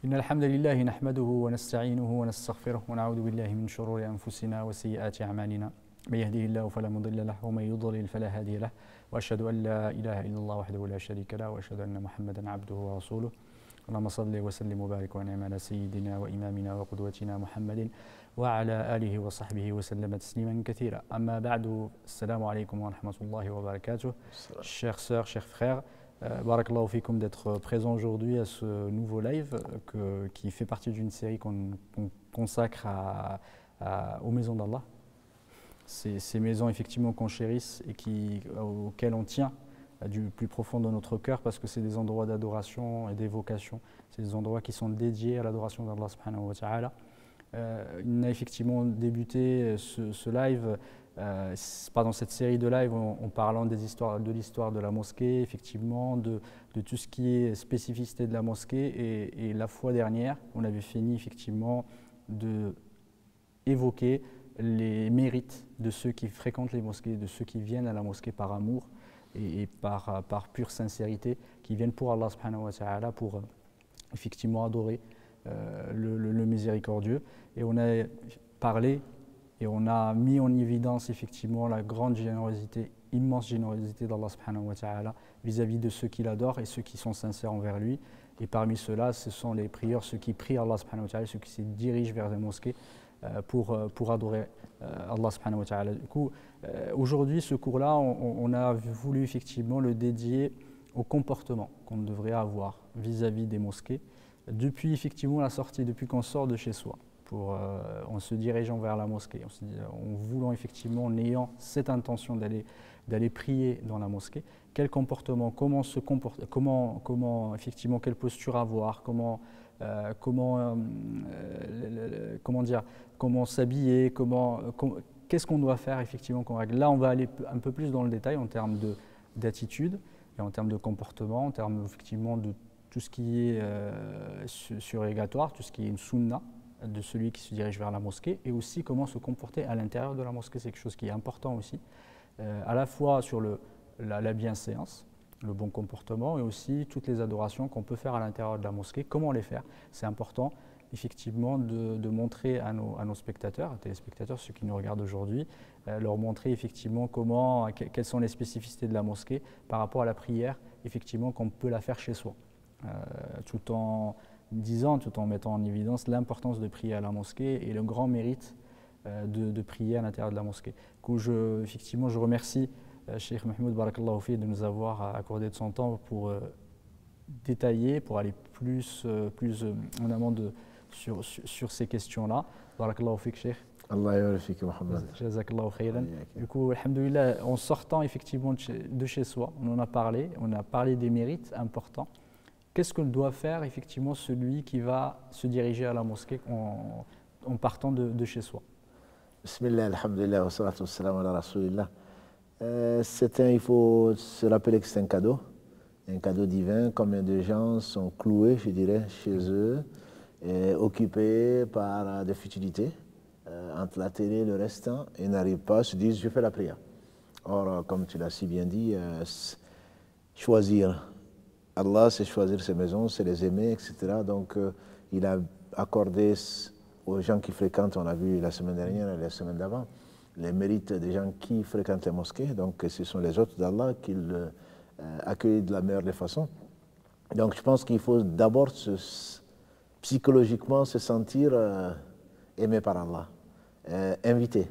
إن الحمد لله نحمده ونستعينه ونستغفره ونعوذ بالله من شرور أنفسنا وسيئات أعمالنا من يهده الله فلا مضل له ومن يضلل فلا هادي له وأشهد أن لا إله إلا الله وحده لا شريك له وأشهد أن محمدا عبده ورسوله اللهم صل وسلم وبارك وانعم على سيدنا وإمامنا وقدوتنا محمد وعلى آله وصحبه وسلم تسليما كثيرا. أما بعد السلام عليكم ورحمة الله وبركاته. Chères sœurs, chers frères, barakallahu fikum d'être présent aujourd'hui à ce nouveau live qui fait partie d'une série qu'on consacre aux maisons d'Allah. Ces maisons effectivement qu'on chérisse et auxquelles on tient du plus profond de notre cœur parce que c'est des endroits d'adoration et d'évocation. C'est des endroits qui sont dédiés à l'adoration d'Allah subhanahu wa ta'ala. On a effectivement débuté ce live, pardon, cette série de live en parlant de l'histoire de la mosquée, effectivement, de tout ce qui est spécificité de la mosquée. Et la fois dernière, on avait fini effectivement d'évoquer les mérites de ceux qui fréquentent les mosquées, de ceux qui viennent à la mosquée par amour et par pure sincérité, qui viennent pour Allah subhanahu wa ta'ala, pour effectivement adorer le miséricordieux. Et on a parlé et on a mis en évidence effectivement la grande générosité, immense générosité d'Allah subhanahu wa ta'ala vis-à-vis de ceux qui l'adorent et ceux qui sont sincères envers lui. Et parmi ceux-là, ce sont les prieurs, ceux qui prient Allah subhanahu wa ta'ala, ceux qui se dirigent vers les mosquées pour adorer Allah subhanahu wa ta'ala. Du coup, aujourd'hui, ce cours-là, on a voulu effectivement le dédier au comportement qu'on devrait avoir vis-à-vis des mosquées depuis effectivement la sortie, depuis qu'on sort de chez soi, en se dirigeant vers la mosquée, en voulant effectivement, en ayant cette intention d'aller prier dans la mosquée, quel comportement, comment se comporter, comment effectivement, quelle posture avoir, comment s'habiller, qu'est-ce qu'on doit faire effectivement. Là, on va aller un peu plus dans le détail en termes d'attitude et en termes de comportement, en termes effectivement de tout ce qui est surrogatoire, tout ce qui est une sunna de celui qui se dirige vers la mosquée, et aussi comment se comporter à l'intérieur de la mosquée. C'est quelque chose qui est important aussi, à la fois sur la bienséance, le bon comportement, et aussi toutes les adorations qu'on peut faire à l'intérieur de la mosquée, comment les faire. C'est important effectivement de montrer à nos spectateurs, à téléspectateurs, ceux qui nous regardent aujourd'hui, leur montrer effectivement quelles sont les spécificités de la mosquée par rapport à la prière, effectivement qu'on peut la faire chez soi. Tout en mettant en évidence l'importance de prier à la mosquée et le grand mérite de prier à l'intérieur de la mosquée. Effectivement, je remercie Cheikh Mahmoud Barakallahu fi de nous avoir accordé de son temps pour détailler, pour aller plus en amont sur ces questions-là. Barakallahu fik, Cheikh. Allah yarfik, Mohamed. Jazakallahu khayran. Du coup, alhamdoulilah, en sortant effectivement de chez soi, on a parlé des mérites importants. Qu'est-ce que doit faire effectivement celui qui va se diriger à la mosquée en partant de chez soi? Bismillah, alhamdulillah, wa salatu wa salam ala rasulillah. Il faut se rappeler que c'est un cadeau divin. Combien de gens sont cloués, je dirais, chez eux, occupés par des futilités, entre la télé et le restant, et n'arrivent pas, se disent, je fais la prière. Or, comme tu l'as si bien dit, choisir Allah, c'est choisir ses maisons, c'est les aimer, etc. Donc, il a accordé aux gens qui fréquentent, on l'a vu la semaine dernière et la semaine d'avant, les mérites des gens qui fréquentent les mosquées. Donc, ce sont les hôtes d'Allah qu'il accueille de la meilleure des façons. Donc, je pense qu'il faut d'abord psychologiquement se sentir aimé par Allah, invité.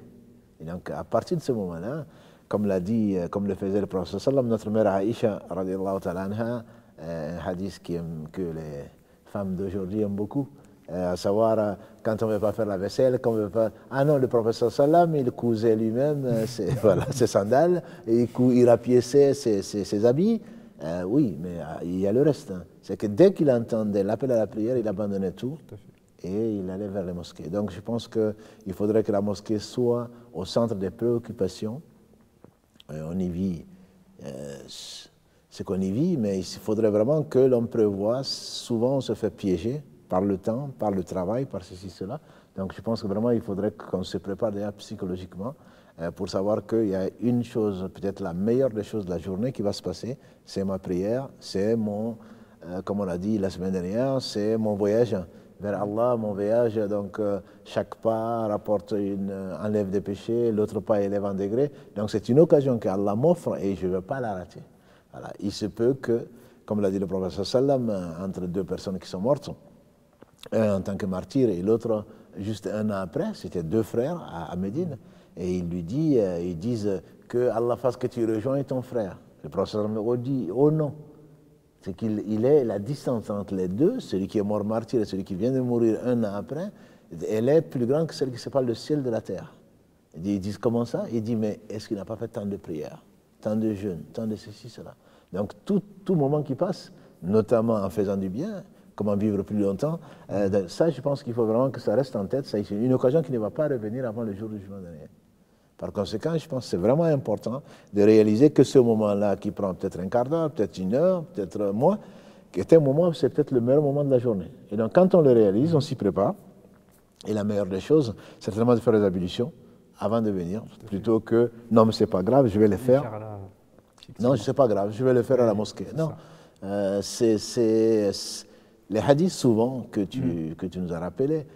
Et donc, à partir de ce moment-là, comme l'a dit, comme le faisait le prophète sallam, notre mère Aïcha, radiallahu ta'ala anha, un hadith que les femmes d'aujourd'hui aiment beaucoup, à savoir quand on ne veut pas faire la vaisselle, quand on veut pas... Ah non, le prophète sallam, il cousait lui-même ses sandales, et il rapiéçait ses habits. Oui, mais il y a le reste. Hein. C'est que dès qu'il entendait l'appel à la prière, il abandonnait tout et il allait vers les mosquées. Donc je pense qu'il faudrait que la mosquée soit au centre des préoccupations. On y vit ce qu'on y vit, mais il faudrait vraiment que l'on prévoie. Souvent, on se fait piéger par le temps, par le travail, par ceci, cela. Donc, je pense que vraiment, il faudrait qu'on se prépare déjà psychologiquement pour savoir qu'il y a une chose, peut-être la meilleure des choses de la journée qui va se passer, c'est ma prière, c'est mon comme on a dit la semaine dernière, c'est mon voyage vers Allah, mon voyage. Donc, chaque pas enlève des péchés, l'autre pas élève un degré. Donc, c'est une occasion qu'Allah m'offre et je ne veux pas la rater. Voilà. Il se peut que, comme l'a dit le prophète sallam, entre deux personnes qui sont mortes, un en tant que martyr et l'autre juste un an après, c'était deux frères à Médine, et il lui dit, ils disent que Allah fasse que tu rejoignes ton frère. Le prophète dit, oh non, c'est qu'il est la distance entre les deux, celui qui est mort martyr et celui qui vient de mourir un an après, elle est plus grande que celle qui sépare le ciel de la terre. Ils disent comment ça? Il dit, mais est-ce qu'il n'a pas fait tant de prières, tant de jeûnes, tant de ceci, cela? Donc tout moment qui passe, notamment en faisant du bien, comment vivre plus longtemps, ça je pense qu'il faut vraiment que ça reste en tête, c'est une occasion qui ne va pas revenir avant le jour du jugement dernier. Par conséquent, je pense que c'est vraiment important de réaliser que ce moment-là, qui prend peut-être un quart d'heure, peut-être une heure, peut-être un mois, qui est un moment, c'est peut-être le meilleur moment de la journée. Et donc quand on le réalise, on s'y prépare, et la meilleure des choses, c'est vraiment de faire les ablutions avant de venir, plutôt que non mais c'est pas grave, je vais le faire. Non, c'est pas grave, je vais le faire à la mosquée. Non, les hadiths souvent que tu nous as rappelés,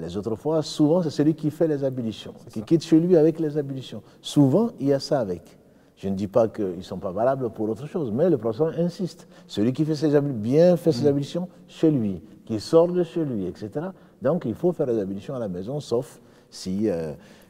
les autres fois, souvent c'est celui qui fait les ablutions, qui quitte chez lui avec les ablutions. Souvent, il y a ça avec. Je ne dis pas qu'ils ne sont pas valables pour autre chose, mais le prophète insiste. Celui qui fait ses ablutions, bien fait ses ablutions chez lui, qui sort de chez lui, etc. Donc il faut faire les ablutions à la maison, sauf si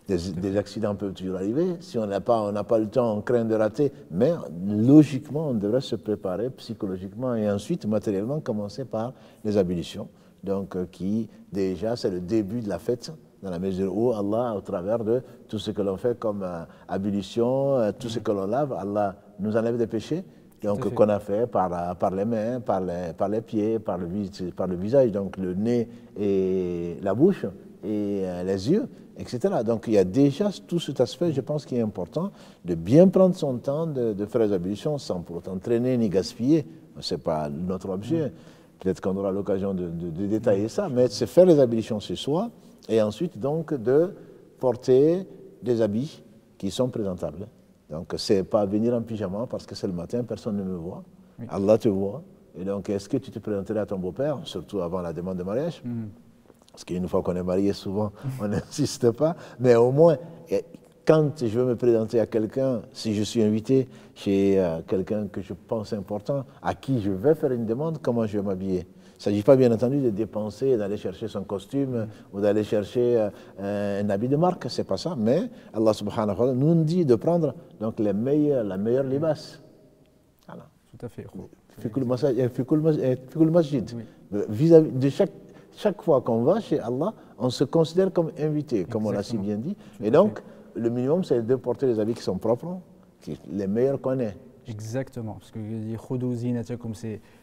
des accidents peuvent toujours arriver. Si on n'a pas le temps, on craint de rater. Mais logiquement, on devrait se préparer psychologiquement et ensuite, matériellement, commencer par les ablutions. Donc, qui déjà, c'est le début de la fête, dans la mesure où Allah, au travers de tout ce que l'on fait comme ablution, tout ce que l'on lave, Allah nous enlève des péchés. Donc, qu'on a fait par les mains, par les pieds, par le visage, donc le nez et la bouche et les yeux, etc. Donc il y a déjà tout cet aspect, je pense, qui est important, de bien prendre son temps, de faire les ablutions sans pour autant traîner ni gaspiller. Ce n'est pas notre objet. Peut-être qu'on aura l'occasion de détailler ça, mais c'est faire les ablutions chez soi et ensuite donc de porter des habits qui sont présentables. Donc ce n'est pas venir en pyjama parce que c'est le matin, personne ne me voit. Oui. Allah te voit. Et donc est-ce que tu te présenterais à ton beau-père, surtout avant la demande de mariage? Parce qu'une fois qu'on est marié, souvent, on n'insiste pas. Mais au moins, quand je veux me présenter à quelqu'un, si je suis invité chez quelqu'un que je pense important, à qui je vais faire une demande, comment je vais m'habiller? Il ne s'agit pas, bien entendu, de dépenser, d'aller chercher son costume ou d'aller chercher un habit de marque. Ce n'est pas ça. Mais Allah subhanahu wa ta'ala nous dit de prendre donc, la meilleure libas. Voilà. Tout à fait. Fikul masjid. Vis-à-vis de chaque fois qu'on va chez Allah, on se considère comme invité, comme on l'a si bien dit. Et donc, le minimum, c'est de porter les habits qui sont propres, les meilleurs qu'on ait. Exactement, parce que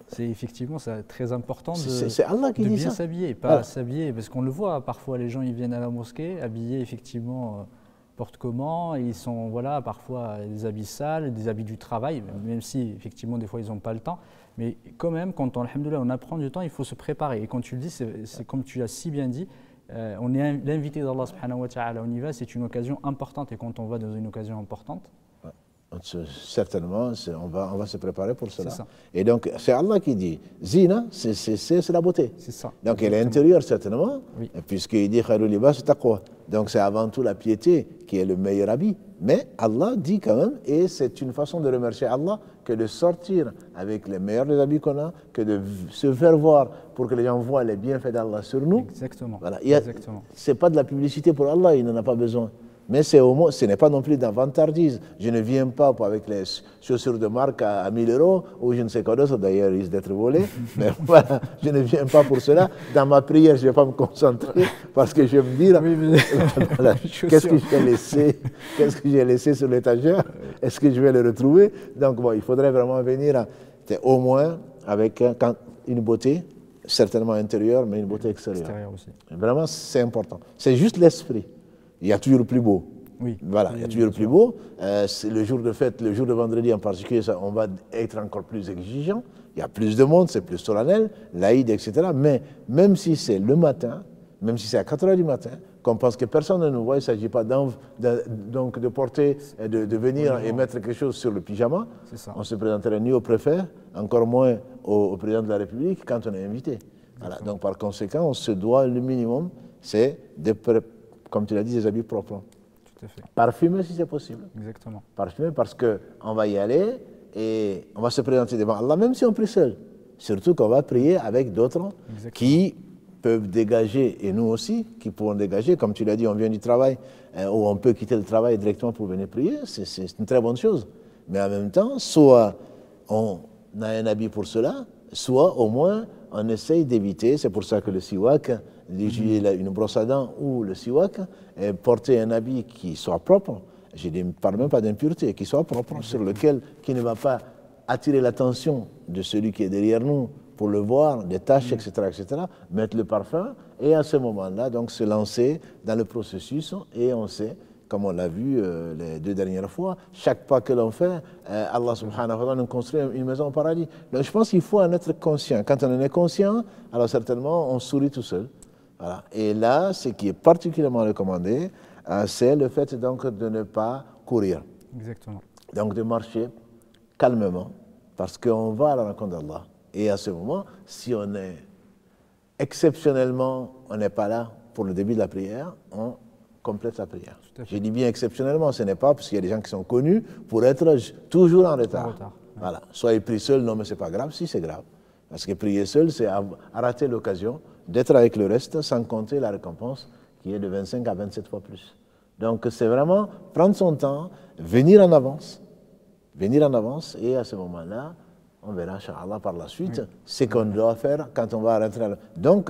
c'est effectivement très important c'est Allah qui de dit bien ça. S'habiller, pas s'habiller, parce qu'on le voit, parfois les gens ils viennent à la mosquée, habillés effectivement porte comment, et ils sont parfois des habits sales, des habits du travail, même si effectivement des fois ils n'ont pas le temps. Mais quand même, quand alhamdoulilah, on apprend du temps, il faut se préparer. Et quand tu le dis, c'est comme tu l'as si bien dit, on est l'invité d'Allah subhanahu wa ta'ala, on y va, c'est une occasion importante. Et quand on va dans une occasion importante, certainement, on va se préparer pour cela. Et donc, c'est Allah qui dit, zina, c'est la beauté. C'est ça. Donc, elle est intérieure, certainement, puisqu'il dit, khairul libas taqwa. Donc, c'est avant tout la piété qui est le meilleur habit. Mais Allah dit quand même, et c'est une façon de remercier Allah, que de sortir avec les meilleurs des habits qu'on a, que de se faire voir pour que les gens voient les bienfaits d'Allah sur nous. Exactement. Voilà. C'est pas de la publicité pour Allah, il n'en a pas besoin. Mais ce n'est pas non plus d'avantardise. Je ne viens pas avec les chaussures de marque à 1000 € ou je ne sais quoi d'autre, d'ailleurs, ils risquent d'être volés. Mais voilà, je ne viens pas pour cela. Dans ma prière, je ne vais pas me concentrer parce que je vais me dire voilà, qu'est-ce que j'ai laissé sur l'étagère? Est-ce que je vais le retrouver? Donc, bon, il faudrait vraiment venir au moins avec une beauté, certainement intérieure, mais une beauté extérieure aussi. Vraiment, c'est important. C'est juste l'esprit. Il y a toujours le plus beau. Oui. Voilà, il y a toujours le plus beau. C'est le jour de fête, le jour de vendredi en particulier, on va être encore plus exigeant. Il y a plus de monde, c'est plus solennel, l'Aïd, etc. Mais même si c'est le matin, même si c'est à 4 h du matin, qu'on pense que personne ne nous voit, il ne s'agit pas donc de porter, de venir et mettre quelque chose sur le pyjama. On ne se présenterait ni au préfet, encore moins au président de la République quand on est invité. Voilà. Donc par conséquent, on se doit, le minimum, c'est, comme tu l'as dit, des habits propres. Tout à fait. Parfumés si c'est possible. Exactement. Parfumés parce qu'on va y aller et on va se présenter devant Allah, même si on prie seul. Surtout qu'on va prier avec d'autres qui peuvent dégager, et nous aussi, qui pourront dégager. Comme tu l'as dit, on vient du travail, ou on peut quitter le travail directement pour venir prier, c'est une très bonne chose. Mais en même temps, soit on a un habit pour cela, soit au moins on essaye d'éviter, c'est pour ça que le siwak, une brosse à dents ou le siwak, porter un habit qui soit propre, je ne parle même pas d'impureté, qui soit propre, sur lequel, qui ne va pas attirer l'attention de celui qui est derrière nous pour le voir, des taches, etc., etc., mettre le parfum, et à ce moment-là, donc, se lancer dans le processus, et on sait, comme on l'a vu les 2 dernières fois, chaque pas que l'on fait, Allah subhanahu wa ta'ala nous construit une maison au paradis. Donc je pense qu'il faut en être conscient. Quand on en est conscient, alors certainement on sourit tout seul. Voilà. Et là, ce qui est particulièrement recommandé, c'est le fait donc de ne pas courir. Exactement. Donc de marcher calmement, parce qu'on va à la rencontre d'Allah. Et à ce moment, si on est exceptionnellement, on n'est pas là pour le début de la prière, on complète la prière. Je dis bien exceptionnellement, ce n'est pas parce qu'il y a des gens qui sont connus pour être toujours en retard. Voilà. Soit ils prient seul, non mais c'est pas grave, si c'est grave. Parce que prier seul, c'est rater l'occasion d'être avec le reste, sans compter la récompense qui est de 25 à 27 fois plus. Donc c'est vraiment prendre son temps, venir en avance, et à ce moment-là, on verra, Inch'Allah, par la suite, ce qu'on doit faire quand on va rentrer. Donc,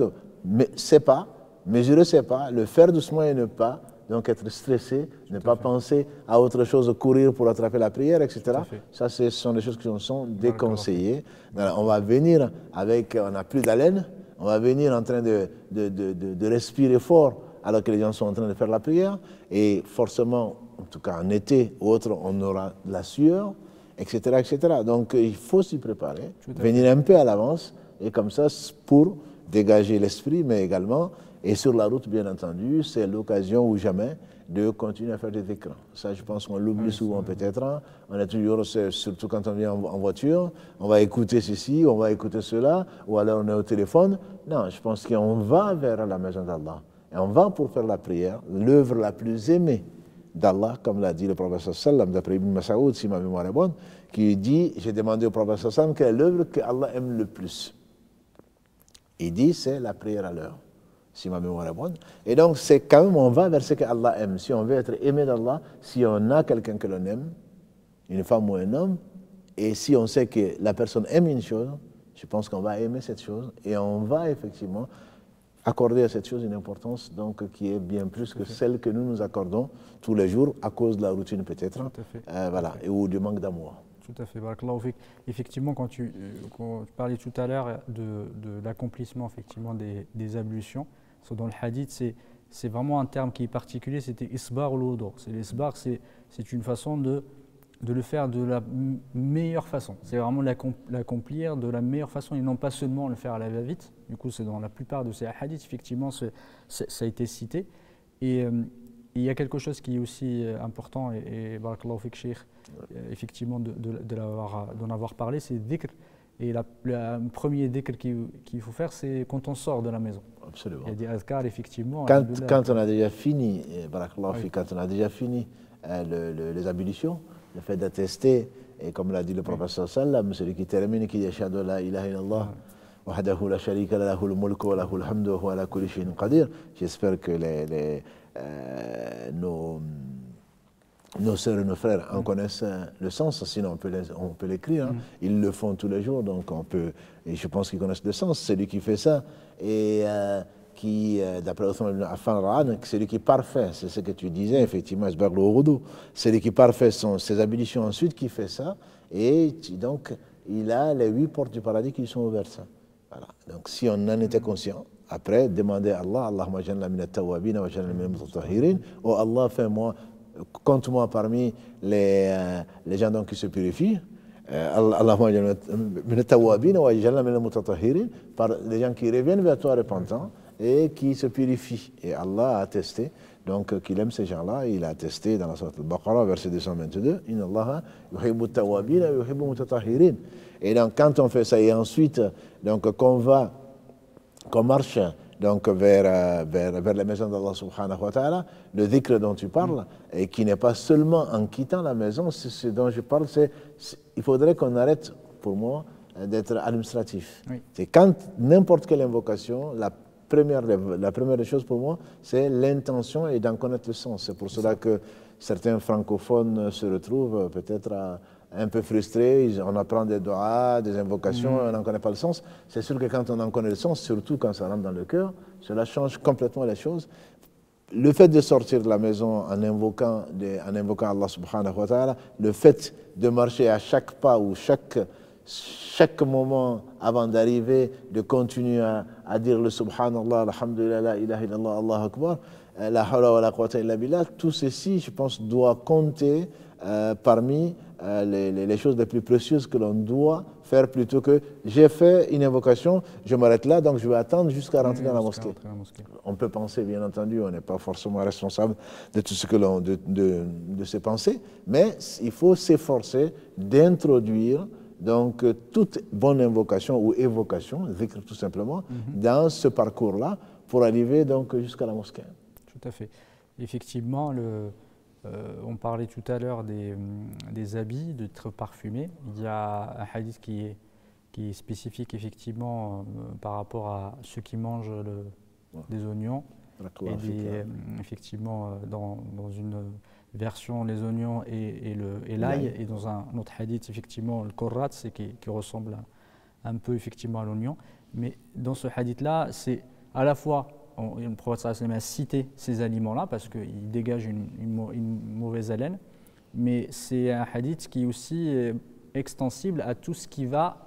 mesurer ses pas, le faire doucement et ne pas donc être stressé, ne pas penser à autre chose, courir pour attraper la prière, etc. Ça, ce sont des choses qui nous sont déconseillées. On va venir on n'a plus d'haleine, on va venir en train de respirer fort alors que les gens sont en train de faire la prière, et forcément, en tout cas en été ou autre, on aura de la sueur, etc., etc. Donc il faut s'y préparer, venir un peu à l'avance, et comme ça, pour dégager l'esprit, mais également, et sur la route, bien entendu, c'est l'occasion ou jamais de continuer à faire des écrans. Ça, je pense qu'on l'oublie souvent peut-être. On est toujours, surtout quand on vient en voiture, on va écouter ceci, on va écouter cela, ou alors on est au téléphone. Non, je pense qu'on va vers la maison d'Allah. Et on va pour faire la prière, l'œuvre la plus aimée d'Allah, comme l'a dit le prophète sallam, d'après Ibn Mas'ud, si ma mémoire est bonne, qui dit, j'ai demandé au prophète sallam quelle est l'œuvre que Allah aime le plus. Il dit, c'est la prière à l'heure, si ma mémoire est bonne. Et donc, c'est quand même, on va vers ce que Allah aime. Si on veut être aimé d'Allah, si on a quelqu'un que l'on aime, une femme ou un homme, et si on sait que la personne aime une chose, je pense qu'on va aimer cette chose, et on va effectivement accorder à cette chose une importance donc, qui est bien plus que celle que nous accordons tous les jours à cause de la routine peut-être, voilà, ou du manque d'amour. Tout à fait, barakallahu fik. Effectivement, quand tu parlais tout à l'heure de l'accomplissement effectivement des ablutions, dans le hadith, c'est vraiment un terme qui est particulier, c'était isbar al-wudu. L'isbar, c'est une façon de le faire de la meilleure façon. C'est vraiment l'accomplir de la meilleure façon et non pas seulement le faire à la va-vite. Du coup, c'est dans la plupart de ces hadiths, effectivement, ça a été cité. Et il y a quelque chose qui est aussi important, et barakallahu fik, Cheikh, effectivement, d'en avoir parlé, c'est dhikr. Et le premier dhikr qu'il faut faire, c'est quand on sort de la maison. Absolument. Il y a des azkars, effectivement. Quand on a déjà fini, barakallahu fik, quand on a déjà fini les ablutions, le fait d'attester, et comme l'a dit le prophète sallam, celui qui termine, qui dit ashhadu la ilaha illallah, wahdahu la sharika lahu al-mulku wa lahu al-hamdu wa huwa ala kulli shay'in qadir. J'espère que nos sœurs et nos frères en connaissent le sens, sinon on peut l'écrire. Ils le font tous les jours, donc et je pense qu'ils connaissent le sens. Celui qui fait ça, et qui, d'après Othman ibn Affan, celui qui est parfait, c'est ce que tu disais, effectivement, celui qui est parfait sont ses ablutions ensuite qui fait ça, et donc il a les 8 portes du paradis qui sont ouvertes. Voilà. Donc si on en était conscient, après, demander à Allah, Allahumma ja'alna min at-tawwabin wa ja'alna min al-mutatahhirin, oh Allah, fais-moi, compte-moi parmi les gens donc qui se purifient, Allahumma ja'alna min at-tawwabin wa ja'alna min al-mutatahhirin, par les gens qui reviennent vers toi repentants, et qui se purifient. Et Allah a attesté donc qu'il aime ces gens-là. Il a attesté dans la Sourate Al-Baqarah, verset 222, Inna Allaha yuhibbu at-tawwabina wa yuhibbu al-mutatahhirin. Et donc quand on fait ça et ensuite donc qu'on marche donc vers la maison d'Allah subhanahu wa ta'ala, le dhikr dont tu parles, et qui n'est pas seulement en quittant la maison, ce dont je parle, il faudrait qu'on arrête, pour moi, d'être administratif. Oui. C'est quand n'importe quelle invocation, la première des choses pour moi, c'est l'intention et d'en connaître le sens. C'est pour cela que certains francophones se retrouvent peut-être un peu frustrés, on apprend des doigts, des invocations, on n'en connaît pas le sens. C'est sûr que quand on en connaît le sens, surtout quand ça rentre dans le cœur, cela change complètement les choses. Le fait de sortir de la maison en invoquant Allah subhanahu wa ta'ala, le fait de marcher à chaque pas ou chaque moment avant d'arriver, de continuer à dire le subhanallah, alhamdulillah, la ilaha illallah, Allahu akbar, la hawla wa la quwwata illa billah, tout ceci, je pense, doit compter parmi les choses les plus précieuses que l'on doit faire, plutôt que j'ai fait une invocation, je m'arrête là, donc je vais attendre jusqu'à rentrer dans la mosquée. On peut penser, bien entendu, on n'est pas forcément responsable de tout ce que l'on de ses pensées, mais il faut s'efforcer d'introduire donc toute bonne invocation ou évocation, dhikr tout simplement, dans ce parcours-là pour arriver donc jusqu'à la mosquée. Tout à fait. Effectivement, on parlait tout à l'heure des habits, d'être parfumés. Il y a un hadith qui est spécifique effectivement par rapport à ceux qui mangent des oignons. Et effectivement, dans une version, les oignons et l'ail, et dans un autre hadith, effectivement, le korrat, qui ressemble un peu effectivement à l'oignon. Mais dans ce hadith-là, c'est à la fois, le prophète sallallahu alayhi wa sallam a cité ces aliments-là parce qu'ils dégagent une mauvaise haleine, mais c'est un hadith qui est aussi extensible à tout ce qui va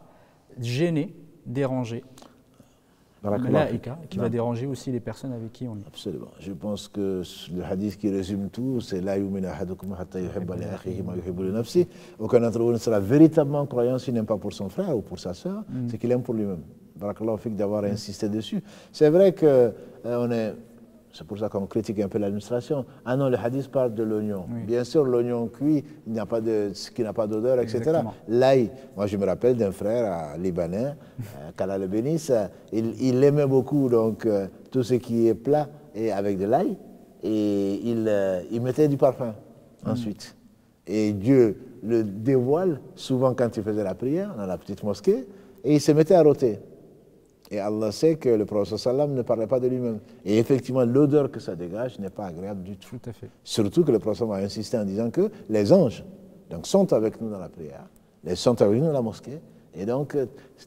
gêner, déranger. Qui va déranger aussi les personnes avec qui on est. Absolument. Je pense que le hadith qui résume tout, c'est la yu'minu ahadukum hatta yuhibba li akhihi ma yuhibbu li nafsihi. Aucun d'entre vous ne sera véritablement croyant s'il n'aime pas pour son frère ou pour sa sœur, c'est qu'il aime pour lui-même. Barakallahu fik d'avoir insisté dessus. C'est vrai que c'est pour ça qu'on critique un peu l'administration. Ah non, le hadith parle de l'oignon. Oui. Bien sûr, l'oignon cuit, qui n'a pas d'odeur, etc. L'ail, moi je me rappelle d'un frère libanais, qu'Allah le bénisse, il aimait beaucoup donc, tout ce qui est plat et avec de l'ail, et il mettait du parfum ensuite. Et Dieu le dévoile souvent quand il faisait la prière dans la petite mosquée, et il se mettait à rôter. Et Allah sait que le prophète sallam ne parlait pas de lui-même. Et effectivement, l'odeur que ça dégage n'est pas agréable du tout. Tout à fait. Surtout que le prophète a insisté en disant que les anges donc, sont avec nous dans la prière, ils sont avec nous dans la mosquée, et donc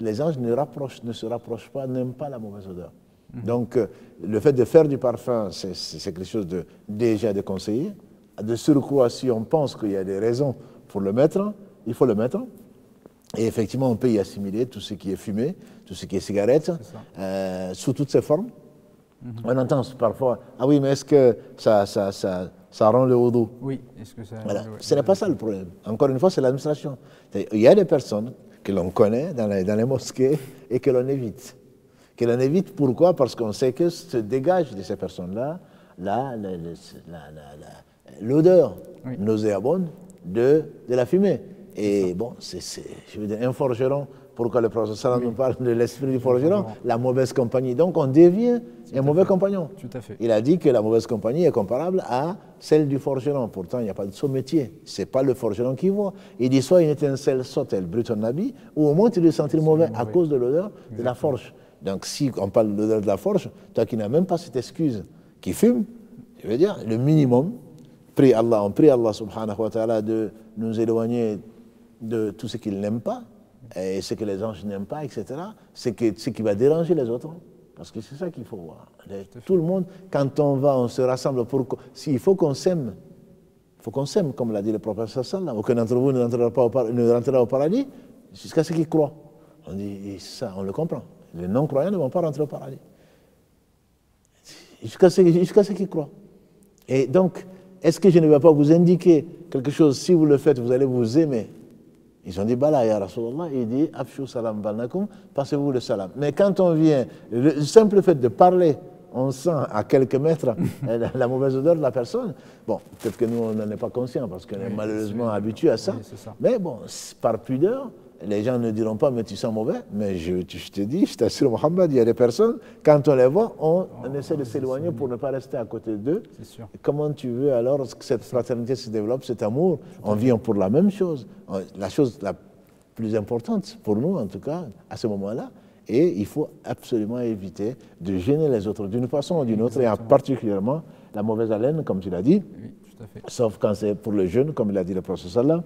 les anges ne se rapprochent pas, n'aiment pas la mauvaise odeur. Donc le fait de faire du parfum, c'est quelque chose déjà de conseillé. De surcroît, si on pense qu'il y a des raisons pour le mettre, il faut le mettre. Et effectivement, on peut y assimiler tout ce qui est fumé, tout ce qui est cigarette, sous toutes ses formes. On entend parfois, ah oui, mais est-ce que ça rend le wudu? Oui, est-ce que ça... Voilà. Ce n'est pas ça le problème. Encore une fois, c'est l'administration. Il y a des personnes que l'on connaît dans les mosquées et que l'on évite. Que l'on évite, pourquoi? Parce qu'on sait que se dégage de ces personnes-là l'odeur nauséabonde de la fumée. Et bon, je veux dire, un forgeron, pourquoi le prophète sallam nous parle de l'esprit du forgeron? La mauvaise compagnie. Donc on devient un mauvais compagnon. Tout à fait. Il a dit que la mauvaise compagnie est comparable à celle du forgeron. Pourtant, il n'y a pas de ce métier. Ce n'est pas le forgeron qui voit. Il dit soit une étincelle saute, elle brûle ton habit, ou au moins tu dois sentir mauvais à cause de l'odeur de la forge. Donc si on parle de l'odeur de la forge, toi qui n'as même pas cette excuse, qui fume, je veux dire, le minimum, on prie Allah subhanahu wa ta'ala de nous éloigner de tout ce qu'il n'aime pas, et ce que les anges n'aiment pas, etc., ce qui va déranger les autres. Parce que c'est ça qu'il faut voir. Tout le monde, quand on se rassemble il faut qu'on s'aime. Il faut qu'on s'aime, comme l'a dit le prophète sallallahu. Aucun d'entre vous ne rentrera au paradis jusqu'à ce qu'il croit. On dit ça, on le comprend. Les non-croyants ne vont pas rentrer au paradis. Jusqu'à ce qu'ils croient. Et donc, est-ce que je ne vais pas vous indiquer quelque chose? Si vous le faites, vous allez vous aimer. Ils ont dit, Bala, ya Rasulallah, il dit, Afshu salam balnakum, passez-vous le salam. Mais quand on vient, le simple fait de parler on sent à quelques mètres la mauvaise odeur de la personne. Bon, peut-être que nous, on n'en est pas conscient parce qu'on est malheureusement habitué à ça. Oui, ça. Mais bon, par pudeur, les gens ne diront pas, mais tu sens mauvais. Mais je te dis, je t'assure, Mohamed, il y a des personnes, quand on les voit, on essaie de s'éloigner pour ne pas rester à côté d'eux. Comment tu veux alors que cette fraternité se développe, cet amour? On vit pour la même chose. La chose la plus importante, pour nous en tout cas, à ce moment-là, et il faut absolument éviter de gêner les autres d'une façon ou d'une autre, et particulièrement la mauvaise haleine, comme tu l'as dit, sauf quand c'est pour le jeûne, comme l'a dit le prophète sallam,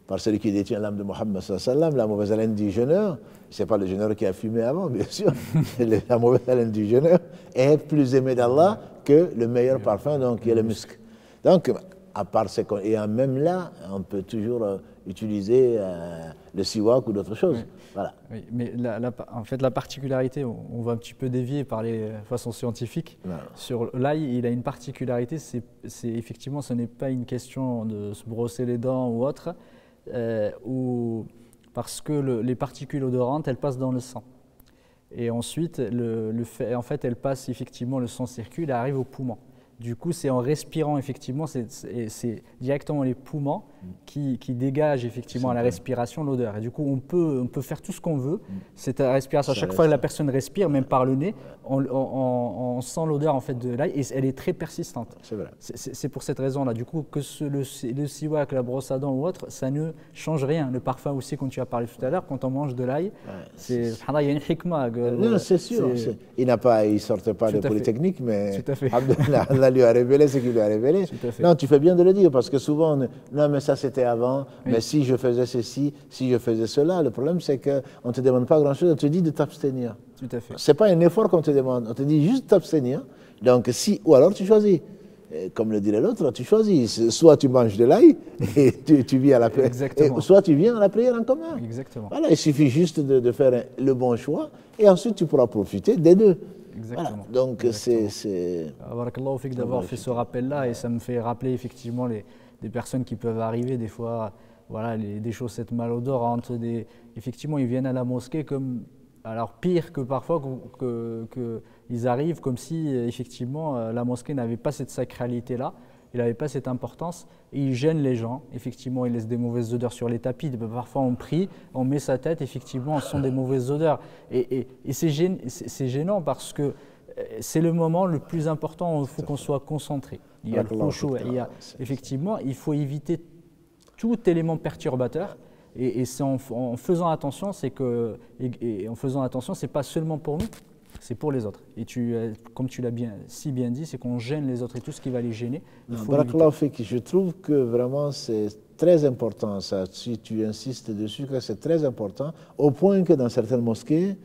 par celui qui détient l'âme de Mohammed sallam, la mauvaise haleine du jeûneur, ce n'est pas le jeûneur qui a fumé avant, bien sûr, la mauvaise haleine du jeûneur est plus aimée d'Allah que le meilleur parfum, donc qui est le musc. Donc, à part ces et même là, on peut toujours utiliser le siwak ou d'autres choses. Voilà. Oui, mais en fait, la particularité, on va un petit peu dévier par les façons scientifiques. Sur l'ail, il a une particularité, c'est effectivement, ce n'est pas une question de se brosser les dents ou autre, parce que les particules odorantes, elles passent dans le sang. Et ensuite, en fait, elles passent effectivement, le sang circule et arrive aux poumons. Du coup, c'est en respirant, effectivement, c'est directement les poumons qui dégagent effectivement à la respiration l'odeur. Et du coup, on peut faire tout ce qu'on veut. C'est la respiration. À chaque fois que la personne respire, même par le nez, on sent l'odeur en fait de l'ail et elle est très persistante. C'est vrai. C'est pour cette raison-là. Du coup, que le siwak, la brosse à dents ou autre, ça ne change rien. Le parfum aussi, quand tu as parlé tout à l'heure, quand on mange de l'ail, il y a une hikmah. Non, c'est sûr. Il ne sortait pas de Polytechnique, mais tout à fait. Allah lui a révélé ce qu'il lui a révélé. Non, tu fais bien de le dire, parce que souvent, non, mais ça c'était avant, mais si je faisais ceci, si je faisais cela, le problème c'est qu'on ne te demande pas grand-chose, on te dit de t'abstenir. Tout à fait. Ce n'est pas un effort qu'on te demande, on te dit juste de t'abstenir. Donc, ou alors tu choisis. Comme le dirait l'autre, tu choisis. Soit tu manges de l'ail et tu viens à la prière, soit tu viens à la prière en commun. Exactement. Voilà, il suffit juste de faire le bon choix et ensuite tu pourras profiter des deux. Exactement. Voilà. Donc c'est... Barakallahu fik d'avoir fait ce rappel-là et ça me fait rappeler effectivement des personnes qui peuvent arriver des fois, voilà, des chaussettes malodorantes, effectivement ils viennent à la mosquée comme, alors pire que parfois ils arrivent comme si effectivement la mosquée n'avait pas cette sacralité-là, il n'avait pas cette importance et ils gênent les gens, effectivement ils laissent des mauvaises odeurs sur les tapis, parfois on prie, on met sa tête, effectivement ce sont des mauvaises odeurs et c'est gênant parce que c'est le moment le plus important où il faut qu'on soit concentré. Il y a le khushu', effectivement il faut éviter tout élément perturbateur et c'est en faisant attention, c'est pas seulement pour nous, c'est pour les autres. Et comme tu l'as si bien dit, c'est qu'on gêne les autres et tout ce qui va les gêner. Je trouve que vraiment c'est très important ça. Si tu insistes dessus, que c'est très important, au point que dans certaines mosquées,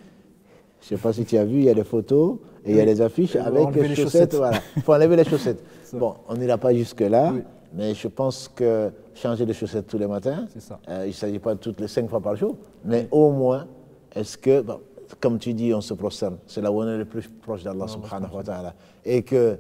je ne sais pas si tu as vu, il y a des photos et il y a des affiches avec les chaussettes. Voilà. Il faut enlever les chaussettes. Bon, on n'ira pas jusque-là, mais je pense que changer de chaussettes tous les matins, il ne s'agit pas de toutes les 5 fois par jour, mais au moins, est-ce que... Bon, comme tu dis, on se prosterne. C'est là où on est le plus proche d'Allah subhanahu wa ta'ala. Et que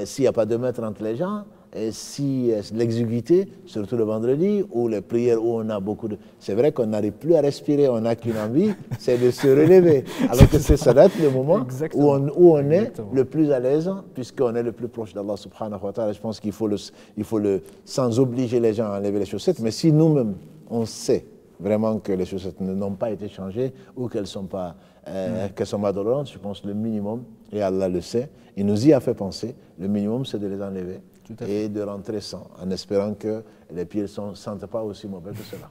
s'il n'y a pas de mètre entre les gens, et si l'exiguïté, surtout le vendredi, ou les prières où on a beaucoup de... C'est vrai qu'on n'arrive plus à respirer, on n'a qu'une envie, c'est de se relever. Alors que c'est ça le moment où on est le plus à l'aise, puisqu'on est le plus proche d'Allah subhanahu wa ta'ala. Je pense qu'il faut sans obliger les gens à enlever les chaussettes, mais si nous-mêmes, on sait vraiment que les chaussettes n'ont pas été changées ou qu'elles sont pas malodorantes, je pense le minimum, et Allah le sait, il nous y a fait penser, le minimum c'est de les enlever et de rentrer sans, en espérant que les pieds ne sentent pas aussi mauvais que cela.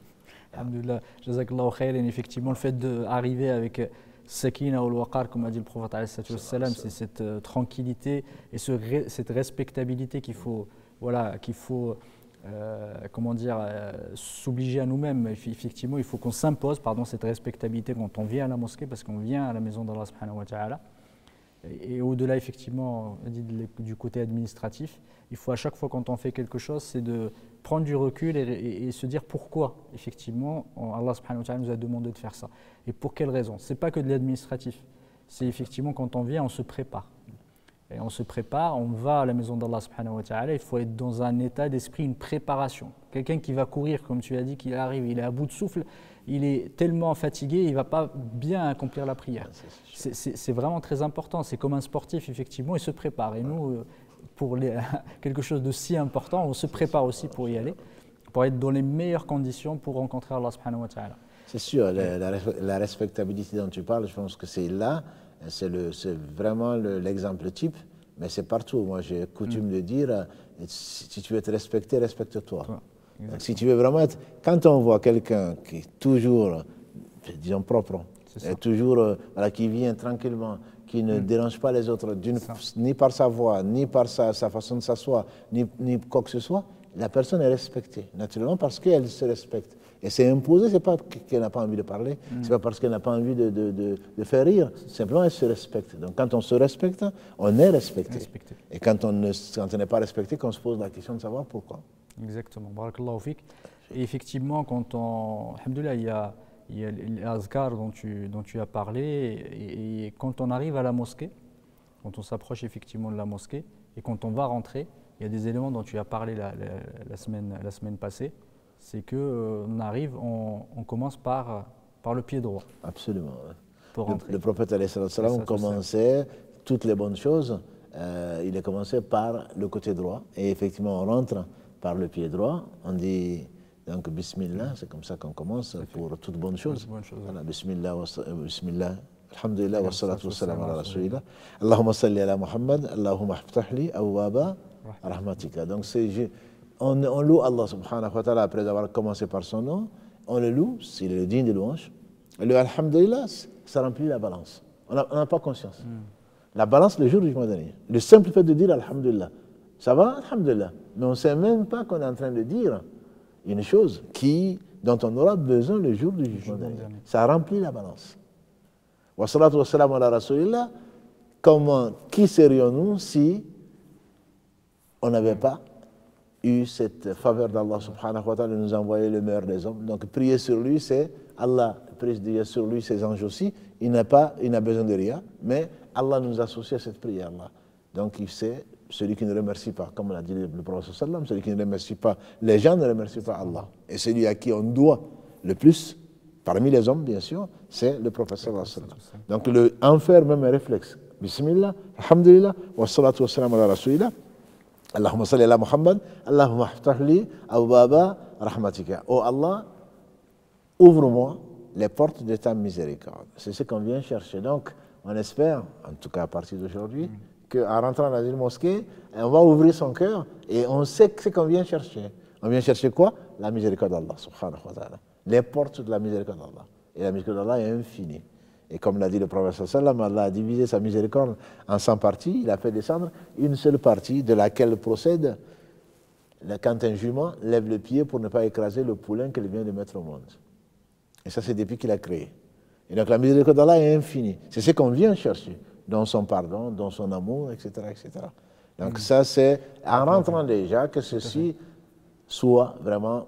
Alhamdulillah, jazakallahu khayran. Effectivement, le fait d'arriver avec sakina ou al-waqar, comme a dit le prophète, c'est cette tranquillité et cette respectabilité qu'il faut, s'obliger à nous-mêmes. Effectivement, il faut qu'on s'impose cette respectabilité quand on vient à la mosquée, parce qu'on vient à la maison d'Allah subhanahu wa ta'ala. Et au-delà, effectivement, du côté administratif, il faut à chaque fois quand on fait quelque chose, c'est de prendre du recul et se dire pourquoi, effectivement, Allah subhanahu wa ta'ala nous a demandé de faire ça. Et pour quelle raison? Ce n'est pas que de l'administratif, c'est effectivement quand on vient, on se prépare. Et on se prépare, on va à la maison d'Allah subhanahu wa ta'ala, il faut être dans un état d'esprit, une préparation. Quelqu'un qui va courir, comme tu as dit, qu'il arrive, il est à bout de souffle, il est tellement fatigué, il ne va pas bien accomplir la prière. C'est vraiment très important, c'est comme un sportif, effectivement, il se prépare. Et nous, pour quelque chose de si important, on se prépare aussi pour y aller, pour être dans les meilleures conditions pour rencontrer Allah subhanahu wa ta'ala. C'est sûr, la respectabilité dont tu parles, je pense que c'est là, c'est vraiment l'exemple type, mais c'est partout. Moi, j'ai coutume de dire, si tu veux être respecté, respecte-toi. Si tu veux vraiment être... Quand on voit quelqu'un qui est toujours, disons, propre, toujours, qui vient tranquillement, qui ne dérange pas les autres, ni par sa voix, ni par sa façon de s'asseoir, ni quoi que ce soit, la personne est respectée, naturellement, parce qu'elle se respecte. Et c'est imposé, c'est pas qu'elle n'a pas envie de parler, c'est pas parce qu'elle n'a pas envie de faire rire, simplement elle se respecte. Donc quand on se respecte, on est respecté. Et quand on n'est pas respecté, qu'on se pose la question de savoir pourquoi. Exactement, barakallahu fik. Et effectivement, quand on, alhamdoulilah, il y a les azkar dont tu as parlé, et quand on arrive à la mosquée, quand on s'approche effectivement de la mosquée, et quand on va rentrer, il y a des éléments dont tu as parlé la semaine passée, c'est qu'on arrive, on commence par le pied droit. Absolument. Pour rentrer. Le prophète alayhi salam commençait toutes les bonnes choses, il a commencé par le côté droit, et effectivement on rentre par le pied droit, on dit donc Bismillah, c'est comme ça qu'on commence pour toute bonne chose. Voilà, Bismillah, Bismillah, Alhamdulillah, wa salatu wa salam ala Rasulillah, Allahumma salli ala Muhammad, Allahumma aftahli awwaba rahmatika. Donc on loue Allah subhanahu wa ta'ala après avoir commencé par son nom, on le loue, s'il est digne de louange. Le Alhamdulillah, ça remplit la balance. On n'a pas conscience. La balance, le jour du jugement dernier. Le simple fait de dire Alhamdulillah, ça va, Alhamdulillah. Mais on ne sait même pas qu'on est en train de dire une chose dont on aura besoin le jour du jugement dernier. Ça remplit la balance. Wa salatu wa salam ala Rasulillah, qui serions-nous si on n'avait pas eu cette faveur d'Allah subhanahu wa ta'ala de nous envoyer le meilleur des hommes. Donc prier sur lui, c'est Allah, prier sur lui, ses anges aussi. Il n'a besoin de rien, mais Allah nous associe à cette prière-là. Donc il sait, celui qui ne remercie pas, comme l'a dit le prophète sallam, celui qui ne remercie pas, les gens ne remercient pas Allah. Et celui à qui on doit le plus, parmi les hommes bien sûr, c'est le prophète sallam. Donc en faire même un réflexe. Bismillah, alhamdulillah, wa salatu wa salam ala rasulillah. Allahumma salli ala Muhammad, Allahumma aftahli awwaba rahmatika. Oh Allah, ouvre-moi les portes de ta miséricorde. C'est ce qu'on vient chercher. Donc, on espère, en tout cas à partir d'aujourd'hui, qu'en rentrant dans une mosquée, on va ouvrir son cœur et on sait ce qu'on vient chercher. On vient chercher quoi? La miséricorde d'Allah, subhanahu wa ta'ala. Les portes de la miséricorde d'Allah. Et la miséricorde d'Allah est infinie. Et comme l'a dit le prophète sallam, Allah a divisé sa miséricorde en 100 parties. Il a fait descendre une seule partie de laquelle procède quand un jument lève le pied pour ne pas écraser le poulain qu'il vient de mettre au monde. Et ça, c'est depuis qu'il a créé. Et donc la miséricorde d'Allah est infinie. C'est ce qu'on vient chercher, dans son pardon, dans son amour, etc. etc. Donc ça, c'est en rentrant déjà que ceci soit vraiment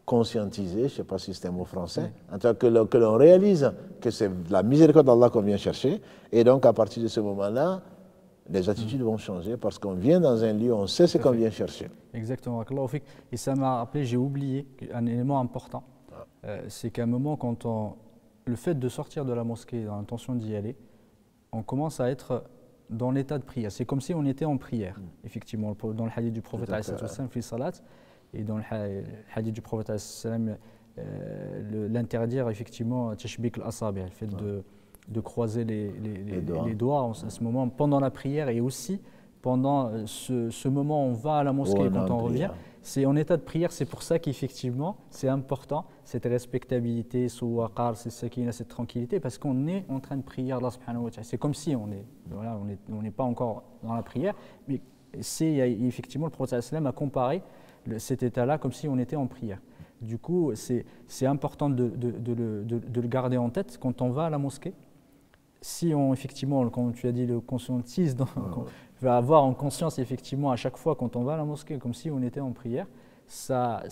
conscientisé, je ne sais pas si c'est un mot français, en tant que l'on réalise que c'est la miséricorde d'Allah qu'on vient chercher. Et donc à partir de ce moment-là, les attitudes vont changer parce qu'on vient dans un lieu, on sait ce qu'on vient chercher. Exactement. Et ça m'a rappelé, j'ai oublié un élément important. C'est qu'à un moment, le fait de sortir de la mosquée dans l'intention d'y aller, on commence à être dans l'état de prière. C'est comme si on était en prière, effectivement, dans le hadith du prophète fi salat, et dans le hadith du prophète l'interdire effectivement tashbik al-asabi', le fait de croiser les doigts à ce moment pendant la prière, et aussi pendant ce moment où on va à la mosquée, quand on revient, c'est en état de prière. C'est pour ça qu'effectivement c'est important, cette respectabilité, cette tranquillité, parce qu'on est en train de prier Allah subhanahu wa ta'ala. C'est comme si on n'est pas encore dans la prière, mais effectivement le prophète sallam a comparé cet état-là comme si on était en prière. Du coup, c'est important de le garder en tête quand on va à la mosquée. Si on, effectivement, comme tu as dit, le conscientise, on va avoir en conscience effectivement à chaque fois quand on va à la mosquée comme si on était en prière, ça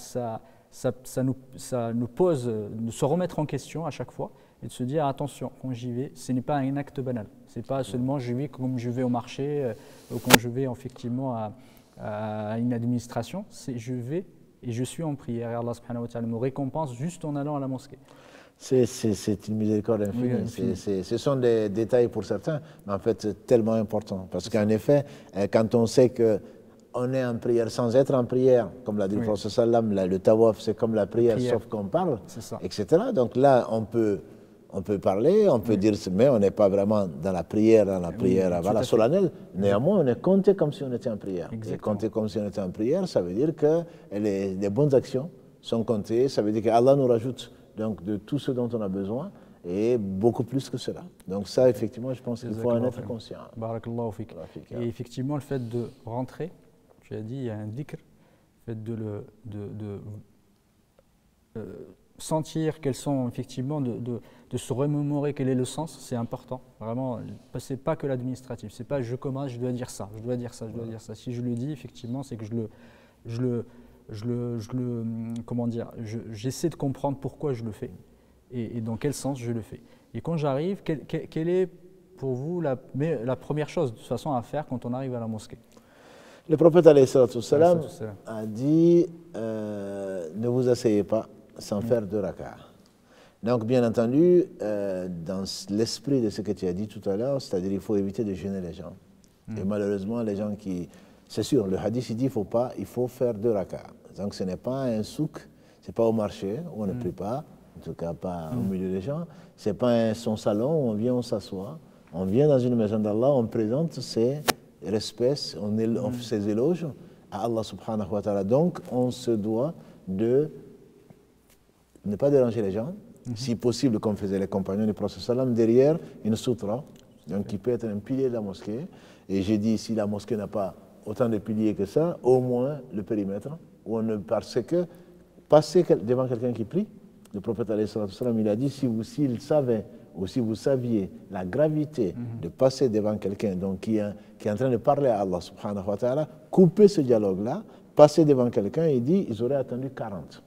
nous pose de se remettre en question à chaque fois et de se dire attention, quand j'y vais, ce n'est pas un acte banal. C'est pas seulement je vais comme je vais au marché ou quand je vais effectivement à une administration, c'est je vais et je suis en prière et Allah subhanahu wa ta'ala me récompense juste en allant à la mosquée. C'est une miséricorde infinie. Oui, Ce sont des détails pour certains, mais en fait c'est tellement important. Parce qu'en effet, quand on sait qu'on est en prière sans être en prière, comme l'a dit le Prophète sallam, le tawaf c'est comme la prière, sauf qu'on parle, etc. Donc là on peut parler, on peut dire, mais on n'est pas vraiment dans la prière voilà, solennelle. Néanmoins, on est compté comme si on était en prière. Exactement. Et compté comme si on était en prière, ça veut dire que les bonnes actions sont comptées, ça veut dire qu'Allah nous rajoute donc de tout ce dont on a besoin et beaucoup plus que cela. Donc ça, effectivement, je pense qu'il faut en être conscient. Barakallahu fik. Et effectivement, le fait de rentrer, tu as dit, il y a un dhikr, le fait de sentir quels sont effectivement, de se remémorer quel est le sens, c'est important. Vraiment, c'est pas que l'administratif, c'est pas je commence, je dois dire ça, je dois dire ça, je dois dire ça. Si je le dis, effectivement, c'est que comment dire, j'essaie de comprendre pourquoi je le fais et dans quel sens je le fais. Et quand j'arrive, quelle est pour vous la première chose de toute façon à faire quand on arrive à la mosquée? Le prophète alayhi salam a dit ne vous asseyez pas sans faire 2 rak'ah. Donc bien entendu, dans l'esprit de ce que tu as dit tout à l'heure, c'est-à-dire il faut éviter de gêner les gens. Et malheureusement, les gens qui... C'est sûr, le hadith il dit il faut faire 2 rak'ah. Donc ce n'est pas un souk, ce n'est pas au marché où on ne prie pas, en tout cas pas au milieu des gens. Ce n'est pas son salon où on vient, on s'assoit. On vient dans une maison d'Allah, on présente ses respects, on fait ses éloges à Allah subhanahu wa ta'ala. Donc on se doit de ne pas déranger les gens, si possible comme faisaient les compagnons du prophète sallam, derrière une sutra, donc qui peut être un pilier de la mosquée. Et j'ai dit, si la mosquée n'a pas autant de piliers que ça, au moins le périmètre, parce que passer devant quelqu'un qui prie, le prophète alayhi salam, il a dit, s'il savait ou si vous saviez la gravité de passer devant quelqu'un qui est en train de parler à Allah subhanahu wa ta'ala, couper ce dialogue-là, passer devant quelqu'un, il dit, ils auraient attendu 40.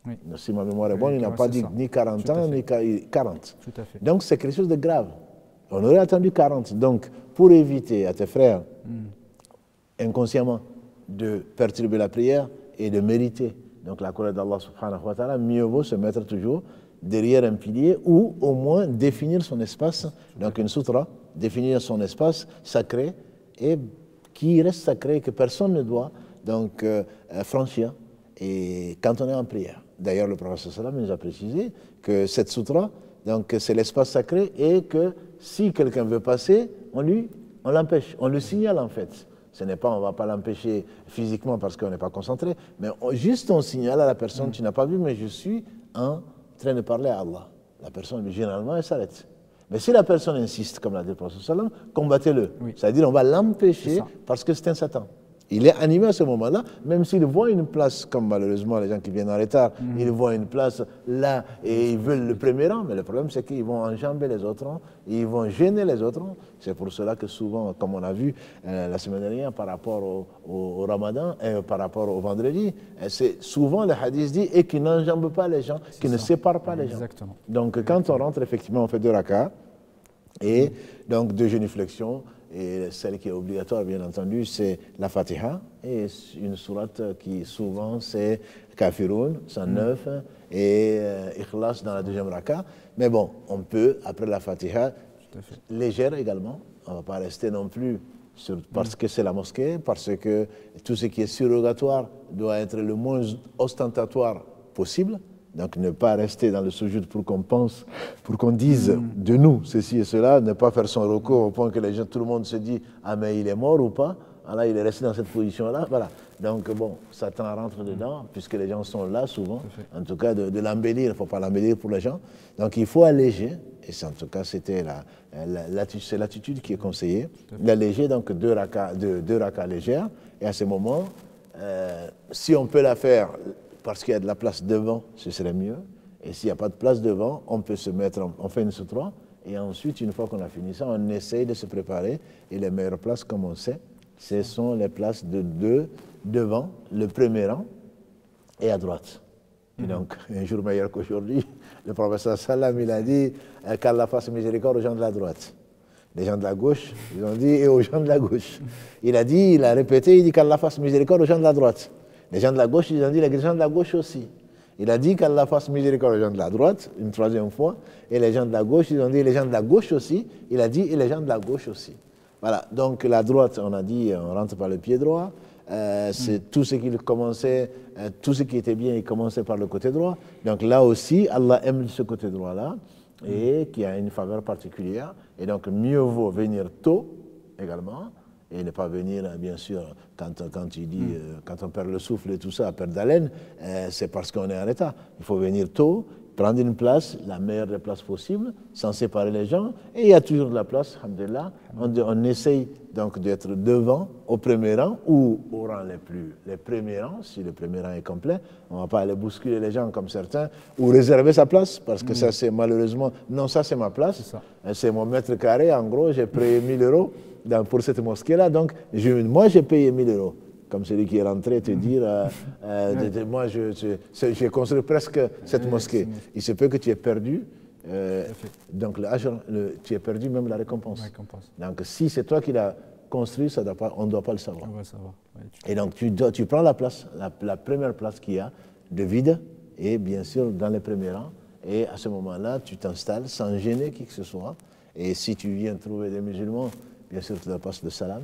Oui. Si ma mémoire est bonne, il n'a pas dit ni 40 ans, ni 40. Tout à fait. Donc c'est quelque chose de grave. On aurait attendu 40. Donc pour éviter à tes frères, inconsciemment, de perturber la prière et de mériter donc la colère d'Allah subhanahu wa ta'ala, mieux vaut se mettre toujours derrière un pilier ou au moins définir son espace, donc une sutra, définir son espace sacré et qui reste sacré, que personne ne doit donc franchir et quand on est en prière. D'ailleurs, le prophète sallam nous a précisé que cette sutra, donc c'est l'espace sacré et que si quelqu'un veut passer, on l'empêche, on le signale en fait. Ce n'est pas, on ne va pas l'empêcher physiquement parce qu'on n'est pas concentré, mais juste on signale à la personne, tu n'as pas vu, mais je suis en train de parler à Allah. La personne, généralement, elle s'arrête. Mais si la personne insiste, comme l'a dit le prophète sallam, combattez-le. Oui. C'est-à-dire, on va l'empêcher parce que c'est un Satan. Il est animé à ce moment-là, même s'il voit une place, comme malheureusement les gens qui viennent en retard, ils voient une place là et ils veulent le premier rang, mais le problème c'est qu'ils vont enjamber les autres rangs, ils vont gêner les autres rangs. C'est pour cela que souvent, comme on a vu la semaine dernière par rapport au Ramadan et par rapport au vendredi, c'est souvent le hadith dit et qui n'enjambe pas les gens, qui ne sépare pas les gens. Donc quand on rentre, effectivement, on fait 2 rak'ahs et donc 2 génuflexions. Et celle qui est obligatoire, bien entendu, c'est la Fatiha et une sourate qui souvent c'est Kafirun, 109 et Ikhlas dans la 2e raka. Mais bon, on peut, après la Fatiha, légère également. On ne va pas rester non plus parce que c'est la mosquée, parce que tout ce qui est surrogatoire doit être le moins ostentatoire possible. Donc ne pas rester dans le sujoud pour qu'on pense, pour qu'on dise de nous ceci et cela, ne pas faire son recours au point que tout le monde se dit « Ah mais il est mort ou pas ?» Alors il est resté dans cette position-là, voilà. Donc bon, Satan rentre dedans, puisque les gens sont là souvent, en tout cas de l'embellir, il ne faut pas l'embellir pour les gens. Donc il faut alléger, et en tout cas c'est l'attitude qui est conseillée, l'alléger, donc 2 rak'ahs légères, et à ce moment, si on peut la faire, parce qu'il y a de la place devant, ce serait mieux. Et s'il n'y a pas de place devant, on peut se mettre, on fait une sutra. Et ensuite, une fois qu'on a fini ça, on essaye de se préparer. Et les meilleures places, comme on sait, ce sont les places de 2 devant, le premier rang, et à droite. Et donc, un jour meilleur qu'aujourd'hui, le professeur Salam, il a dit qu'Allah fasse miséricorde aux gens de la droite. Les gens de la gauche, ils ont dit, et aux gens de la gauche. Il a dit, il a répété, il dit qu'Allah fasse miséricorde aux gens de la droite. Les gens de la gauche, ils ont dit, les gens de la gauche aussi. Il a dit qu'Allah fasse miséricorde aux gens de la droite, une troisième fois, et les gens de la gauche, ils ont dit, les gens de la gauche aussi. Il a dit, et les gens de la gauche aussi. Voilà, donc la droite, on a dit, on rentre par le pied droit. C'est tout ce qui commençait, tout ce qui était bien, il commençait par le côté droit. Donc là aussi, Allah aime ce côté droit-là et qui a une faveur particulière. Et donc mieux vaut venir tôt également et ne pas venir, bien sûr, quand tu dis, quand on perd le souffle et tout ça, à perdre d'haleine, c'est parce qu'on est en état. Il faut venir tôt, prendre une place, la meilleure des places possibles, sans séparer les gens. Et il y a toujours de la place, alhamdoulilah. On essaye donc d'être devant, au premier rang, ou au rang les premiers rangs, si le premier rang est complet. On ne va pas aller bousculer les gens comme certains, ou réserver sa place, parce que ça c'est malheureusement, non ça c'est ma place, c'est mon mètre carré, en gros, j'ai payé 1000 euros pour cette mosquée-là, donc moi j'ai payé 1000 euros. Comme celui qui est rentré te dire, moi j'ai construit presque cette mosquée. Il se peut que tu aies perdu, donc tu as perdu même la récompense. Donc si c'est toi qui l'as construit, on ne doit pas le savoir. Et donc tu prends la place, la première place qu'il y a de vide, et bien sûr dans les premiers rangs, et à ce moment-là tu t'installes sans gêner qui que ce soit. Et si tu viens trouver des musulmans, bien sûr tu leur passes le salam,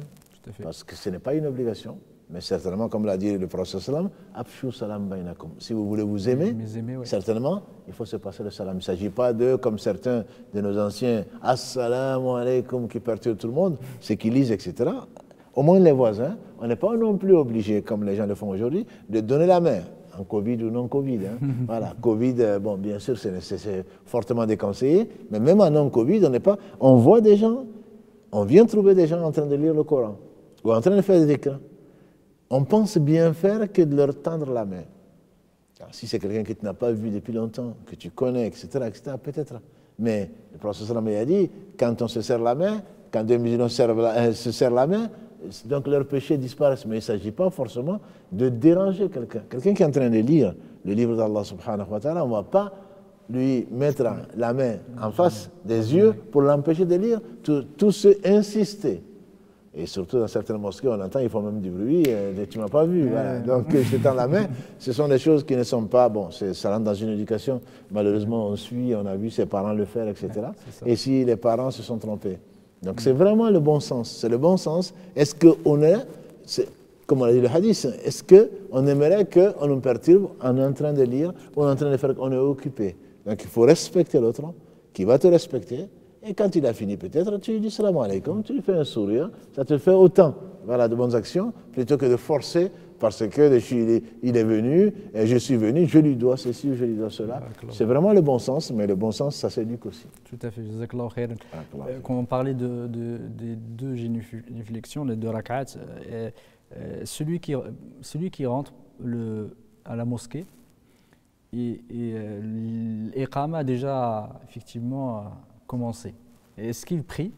parce que ce n'est pas une obligation. Mais certainement, comme l'a dit le prophète sallam, Abshou salam bainakum. Si vous voulez vous aimer, certainement, il faut se passer le salam. Il ne s'agit pas de, comme certains de nos anciens, Assalamu alaikum, qui perturbent tout le monde, ceux qui lisent, etc. Au moins les voisins, on n'est pas non plus obligé, comme les gens le font aujourd'hui, de donner la main, en Covid ou non Covid. Voilà, Covid, bon, bien sûr, c'est fortement déconseillé, mais même en non Covid, on voit des gens, on vient trouver des gens en train de lire le Coran, ou en train de faire des écrits. On pense bien faire que de leur tendre la main. Alors, si c'est quelqu'un que tu n'as pas vu depuis longtemps, que tu connais, etc., peut-être. Mais le prophète sallam a dit, quand on se serre la main, quand deux musulmans se serrent la main, donc leurs péchés disparaissent. Mais il ne s'agit pas forcément de déranger quelqu'un. Quelqu'un qui est en train de lire le livre d'Allah subhanahu wa ta'ala, on ne va pas lui mettre la main en face des yeux pour l'empêcher de lire. Tout ce insister. Et surtout dans certaines mosquées, on entend, ils font même du bruit, tu ne m'as pas vu. Voilà. Donc je tends la main. Ce sont des choses qui ne sont pas, bon, ça rentre dans une éducation. Malheureusement, on suit, on a vu ses parents le faire, etc. Et si les parents se sont trompés. Donc c'est vraiment le bon sens. C'est le bon sens. Est-ce qu'on comme on a dit le hadith, est-ce qu'on aimerait qu'on nous perturbe en est en train de lire ou en train de faire qu'on est occupé? Donc il faut respecter l'autre, qui va te respecter. Et quand il a fini, peut-être, tu lui dis salam alaikum, tu lui fais un sourire, ça te fait autant de bonnes actions, plutôt que de forcer, parce que il est venu, et je suis venu, je lui dois ceci ou je lui dois cela. C'est vraiment le bon sens, mais le bon sens, ça s'éduque aussi. Tout à fait, jazakallahu khairan. Quand on parlait des deux génuflexions, les deux rak'at, celui qui rentre à la mosquée, et l'iqama a déjà effectivement commencé. Est-ce qu'il prie?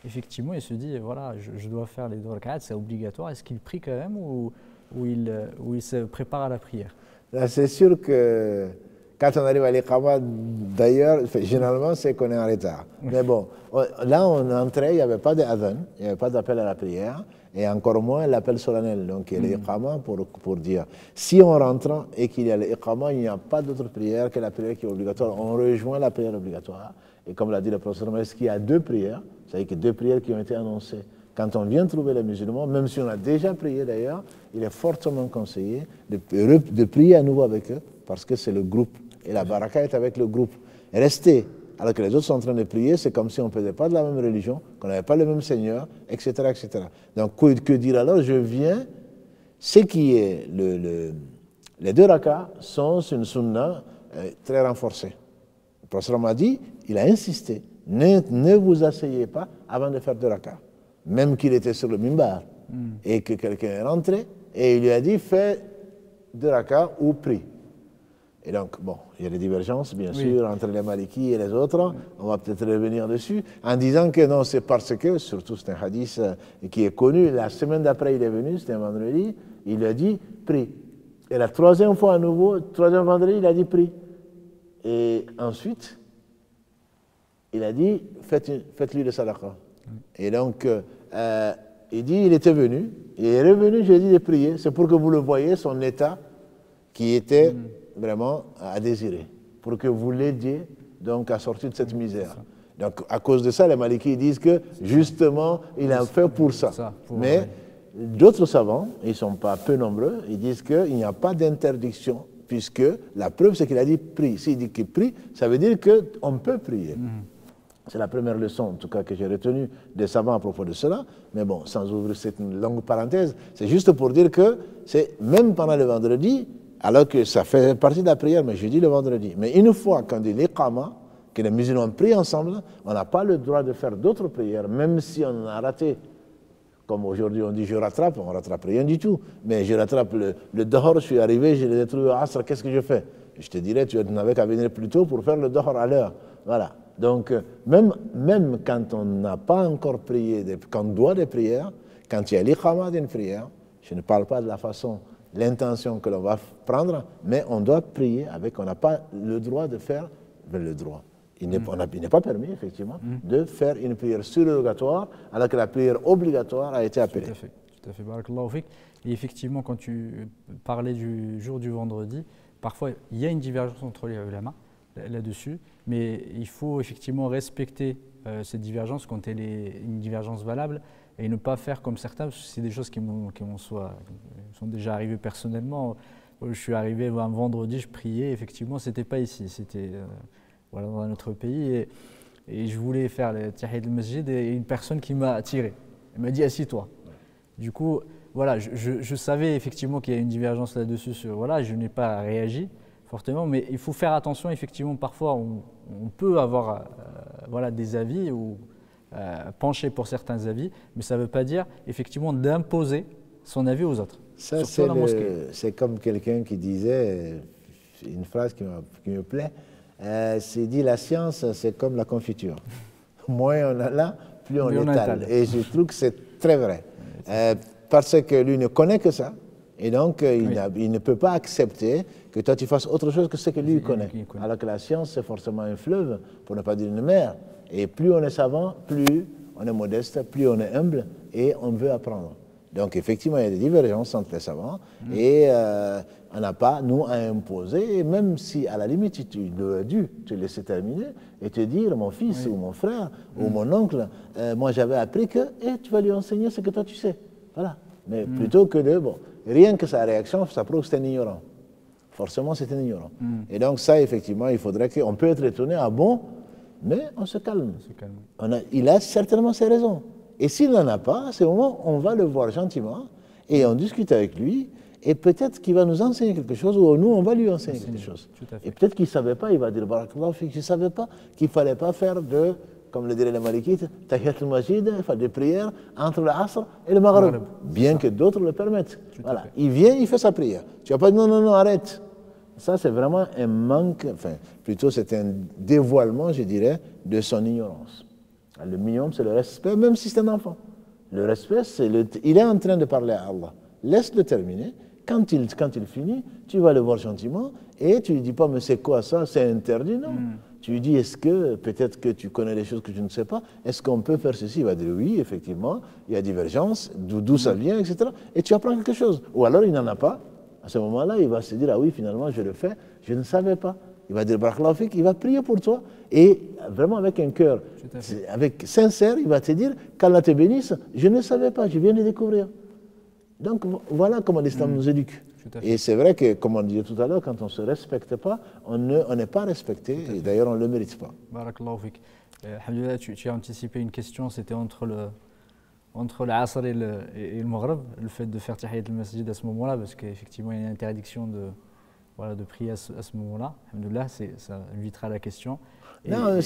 Effectivement, il se dit, voilà, je dois faire les deux rak'at, c'est obligatoire. Est-ce qu'il prie quand même ou il se prépare à la prière? C'est sûr que quand on arrive à l'iqama, d'ailleurs, généralement, c'est qu'on est en retard. Mais bon, là, on entrait, il n'y avait pas d'adhan, il n'y avait pas d'appel à la prière, et encore moins l'appel solennel, donc il y a l'iqama pour dire. Si on rentre et qu'il y a l'iqama, il n'y a pas d'autre prière que la prière qui est obligatoire. On rejoint la prière obligatoire. Et comme l'a dit le professeur, est-ce qu'il y a deux prières? C'est-à-dire que deux prières qui ont été annoncées. Quand on vient trouver les musulmans, même si on a déjà prié d'ailleurs, il est fortement conseillé de prier à nouveau avec eux, parce que c'est le groupe. Et la baraka est avec le groupe. Rester, alors que les autres sont en train de prier, c'est comme si on ne faisait pas de la même religion, qu'on n'avait pas le même Seigneur, etc. etc. Donc, que dire alors? Je viens, ce qui est les deux rakas sont une sunna très renforcée. Le professeur m'a dit, il a insisté, ne vous asseyez pas avant de faire deux rakas. Même qu'il était sur le mimbar et que quelqu'un est rentré et il lui a dit, fais deux rakas ou prie. Et donc, bon, il y a des divergences, bien sûr, entre les Malikis et les autres. On va peut-être revenir dessus, en disant que non, c'est parce que, surtout c'est un hadith qui est connu, la semaine d'après il est venu, c'était un vendredi, il lui a dit, prie. Et la troisième fois à nouveau, troisième vendredi, il a dit, prie. Et ensuite, il a dit, faites-lui le sadaqa. Et donc, il dit, il était venu, il est revenu, j'ai dit de prier, c'est pour que vous le voyez, son état qui était vraiment à désirer, pour que vous l'aidiez donc à sortir de cette misère. Donc, à cause de ça, les Malikis disent que, justement, il a fait pour ça. Mais d'autres savants, ils ne sont pas peu nombreux, ils disent qu'il n'y a pas d'interdiction, puisque la preuve, c'est qu'il a dit prie. S'il dit qu'il prie, ça veut dire qu'on peut prier. C'est la première leçon, en tout cas, que j'ai retenue des savants à propos de cela. Mais bon, sans ouvrir cette longue parenthèse, c'est juste pour dire que c'est même pendant le vendredi, alors que ça fait partie de la prière, mais je dis le vendredi. Mais une fois qu'on dit l'iqama, que les musulmans prient ensemble, on n'a pas le droit de faire d'autres prières, même si on a raté. Comme aujourd'hui on dit je rattrape, on ne rattrape rien du tout. Mais je rattrape le dahor, je suis arrivé, je l'ai trouvé à Asr, qu'est-ce que je fais? Je te dirais, tu n'avais qu'à venir plus tôt pour faire le dahor à l'heure. Voilà. Donc, même quand on n'a pas encore prié, quand on doit des prières, quand il y a l'iqama d'une prière, je ne parle pas de la façon, l'intention que l'on va prendre, mais on doit prier avec, on n'a pas le droit de faire le droit. Il n'est pas permis, effectivement, de faire une prière surrogatoire alors que la prière obligatoire a été appelée. Tout à fait. Barakallahu fik. Et effectivement, quand tu parlais du jour du vendredi, parfois il y a une divergence entre les ulama là-dessus, mais il faut effectivement respecter cette divergence quand elle est une divergence valable et ne pas faire comme certains, parce que c'est des choses qui sont déjà arrivées personnellement. Je suis arrivé un vendredi, je priais, effectivement, c'était pas ici, c'était voilà, dans un autre pays, et je voulais faire le tahiyat al-masjid et une personne qui m'a attiré. Elle m'a dit assis-toi. Du coup, voilà, je savais effectivement qu'il y a une divergence là-dessus, voilà, je n'ai pas réagi fortement, mais il faut faire attention, effectivement, parfois on peut avoir voilà, des avis ou pencher pour certains avis, mais ça ne veut pas dire effectivement d'imposer son avis aux autres. Ça, c'est comme quelqu'un qui disait, une phrase qui me plaît, c'est dit la science, c'est comme la confiture. Moins on a là, plus on l'étale. Et je trouve que c'est très vrai. Parce que lui ne connaît que ça, et donc il ne peut pas accepter que toi tu fasses autre chose que ce que lui connaît. Alors que la science, c'est forcément un fleuve, pour ne pas dire une mer. Et plus on est savant, plus on est modeste, plus on est humble, et on veut apprendre. Donc effectivement, il y a des divergences entre les savants, et on n'a pas, nous, à imposer, et même si à la limite tu aurais dû te laisser terminer et te dire, mon fils ou mon frère ou mon oncle, moi j'avais appris que, et tu vas lui enseigner ce que toi tu sais. Voilà. Mais plutôt que de, bon, rien que sa réaction, ça prouve que c'est un ignorant. Forcément, c'est un ignorant. Et donc ça, effectivement, il faudrait qu'on peut être étonné, ah bon, mais on se calme. Il a certainement ses raisons. Et s'il n'en a pas, à ce moment, on va le voir gentiment et on discute avec lui, et peut-être qu'il va nous enseigner quelque chose, ou nous, on va lui enseigner quelque chose. Et peut-être qu'il ne savait pas, il va dire, Barakallahu fik, je ne savais pas qu'il ne fallait pas faire de, comme le diraient les Malikites, Tahiyat al-Masjid, faire des prières entre le Asr et le Maghrib, bien que d'autres le permettent. Voilà. Il vient, il fait sa prière. Tu vas pas dire, non, arrête. Ça, c'est vraiment un manque, enfin, plutôt c'est un dévoilement, je dirais, de son ignorance. Le minimum, c'est le respect, même si c'est un enfant. Le respect, c'est il est en train de parler à Allah. Laisse-le terminer. Quand il finit, tu vas le voir gentiment et tu ne lui dis pas, mais c'est quoi ça? C'est interdit, non. Tu lui dis, est-ce que, peut-être que tu connais des choses que je ne sais pas, est-ce qu'on peut faire ceci? Il va dire, oui, effectivement, il y a divergence, d'où ça vient, etc. Et tu apprends quelque chose. Ou alors, il n'en a pas. À ce moment-là, il va se dire, ah oui, finalement, je le fais, je ne savais pas. Il va dire, Barakallahu fik, il va prier pour toi. Et vraiment avec un cœur sincère, il va te dire, qu'Allah te bénisse, je ne savais pas, je viens de découvrir. Donc voilà comment l'islam nous éduque. Et c'est vrai que, comme on disait tout à l'heure, quand on ne se respecte pas, on n'est pas respecté, et d'ailleurs on ne le mérite pas. Barakallahu fik. Alhamdulillah, tu as anticipé une question, c'était entre l'Asr et le Maghrib, le fait de faire Tahiyat al-Masjid à ce moment-là, parce qu'effectivement il y a une interdiction de prier à ce moment-là. Alhamdulillah, ça évitera la question. Non,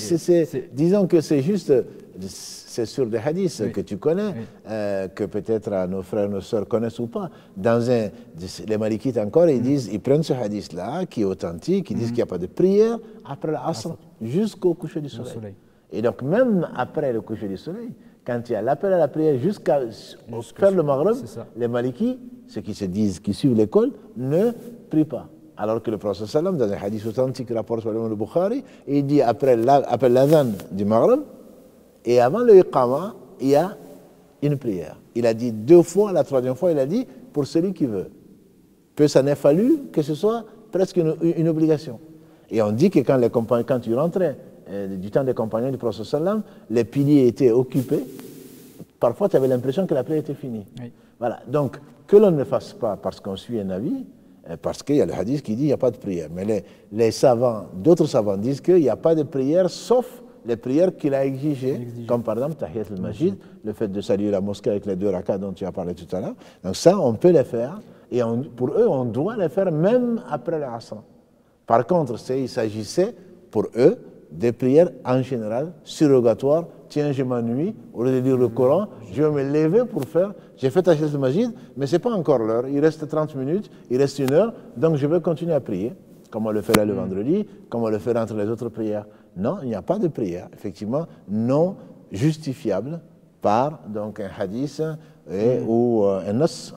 disons que c'est juste, c'est sur des hadiths que tu connais, que peut-être nos frères, nos sœurs connaissent ou pas. Les Malikites encore, ils prennent ce hadith-là, qui est authentique, ils disent qu'il n'y a pas de prière après l'Asr jusqu'au coucher du soleil. Et donc même après le coucher du soleil, quand il y a l'appel à la prière jusqu'à faire le Maghrib, les Malikis, ceux qui se disent, qui suivent l'école, ne prient pas. Alors que le prophète sallam, dans un hadith authentique rapport sur le Bukhari, il dit après l'adhan du Maghrib et avant le Iqama, il y a une prière. Il a dit 2 fois, la 3e fois, il a dit pour celui qui veut. Que ça n'ait fallu que ce soit presque une obligation. Et on dit que quand tu rentrais du temps des compagnons du prophète sallam, les piliers étaient occupés. Parfois, tu avais l'impression que la prière était finie. Oui. Voilà. Donc, que l'on ne le fasse pas parce qu'on suit un avis, parce qu'il y a le hadith qui dit qu'il n'y a pas de prière. Mais les savants, d'autres savants disent qu'il n'y a pas de prière sauf les prières qu'il a exigées, comme par exemple Tahiyat al-Majid, le fait de saluer la mosquée avec les 2 rakats dont tu as parlé tout à l'heure. Donc ça, on peut les faire, et pour eux, on doit les faire même après l'Asr. Par contre, il s'agissait pour eux des prières en général surrogatoires. Tiens, je m'ennuie, au lieu de lire le Coran, je vais me lever pour faire. J'ai fait Tahiyat al-Majid, mais ce n'est pas encore l'heure. Il reste 30 minutes, il reste 1 heure, donc je vais continuer à prier, comme on le ferait le vendredi, comme on le ferait entre les autres prières. Non, il n'y a pas de prière, effectivement, non justifiable par donc, un hadith ou un nas,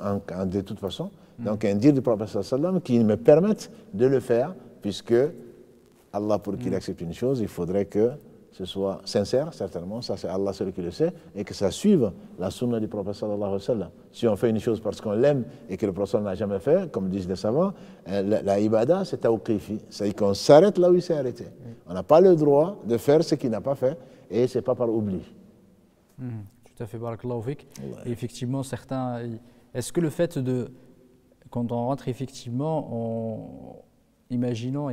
de toute façon, donc un dir du prophète sallam qui me permette de le faire, puisque Allah, pour qu'il accepte une chose, il faudrait que ce soit sincère, certainement, ça c'est Allah seul qui le sait, et que ça suive la sunna du prophète sallallahu alayhi wa sallam. Si on fait une chose parce qu'on l'aime et que le prophète n'a jamais fait, comme disent les savants, la ibada c'est tawqifi, c'est-à-dire qu'on s'arrête là où il s'est arrêté. On n'a pas le droit de faire ce qu'il n'a pas fait, et c'est pas par oubli. Tout à fait, barakallahu fik. Et effectivement, certains... Est-ce que le fait de... Quand on rentre effectivement, imaginons,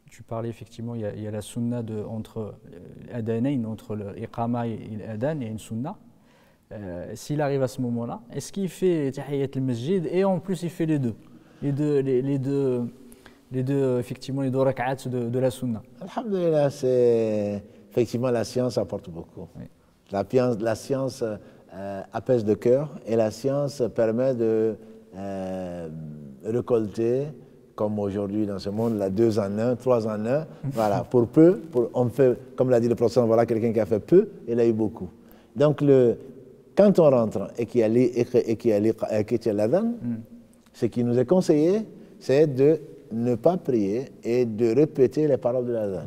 tu parlais effectivement, il y a la sunna entre adanayn, entre l'iqama et l'adhan, il y a une sunna. S'il arrive à ce moment-là, est-ce qu'il fait Tahiyat al-Masjid et en plus il fait les deux effectivement, les 2 rak'ats de la sunna? Alhamdulillah, effectivement la science apporte beaucoup. Oui. La science apaise le cœur et la science permet de récolter, comme aujourd'hui dans ce monde, 2 en 1, 3 en 1, voilà, pour peu, on fait, comme l'a dit le prophète, voilà quelqu'un qui a fait peu, il a eu beaucoup. Donc, quand on rentre et qu'il y a l'adhan, ce qui nous est conseillé, c'est de ne pas prier et de répéter les paroles de l'adhan.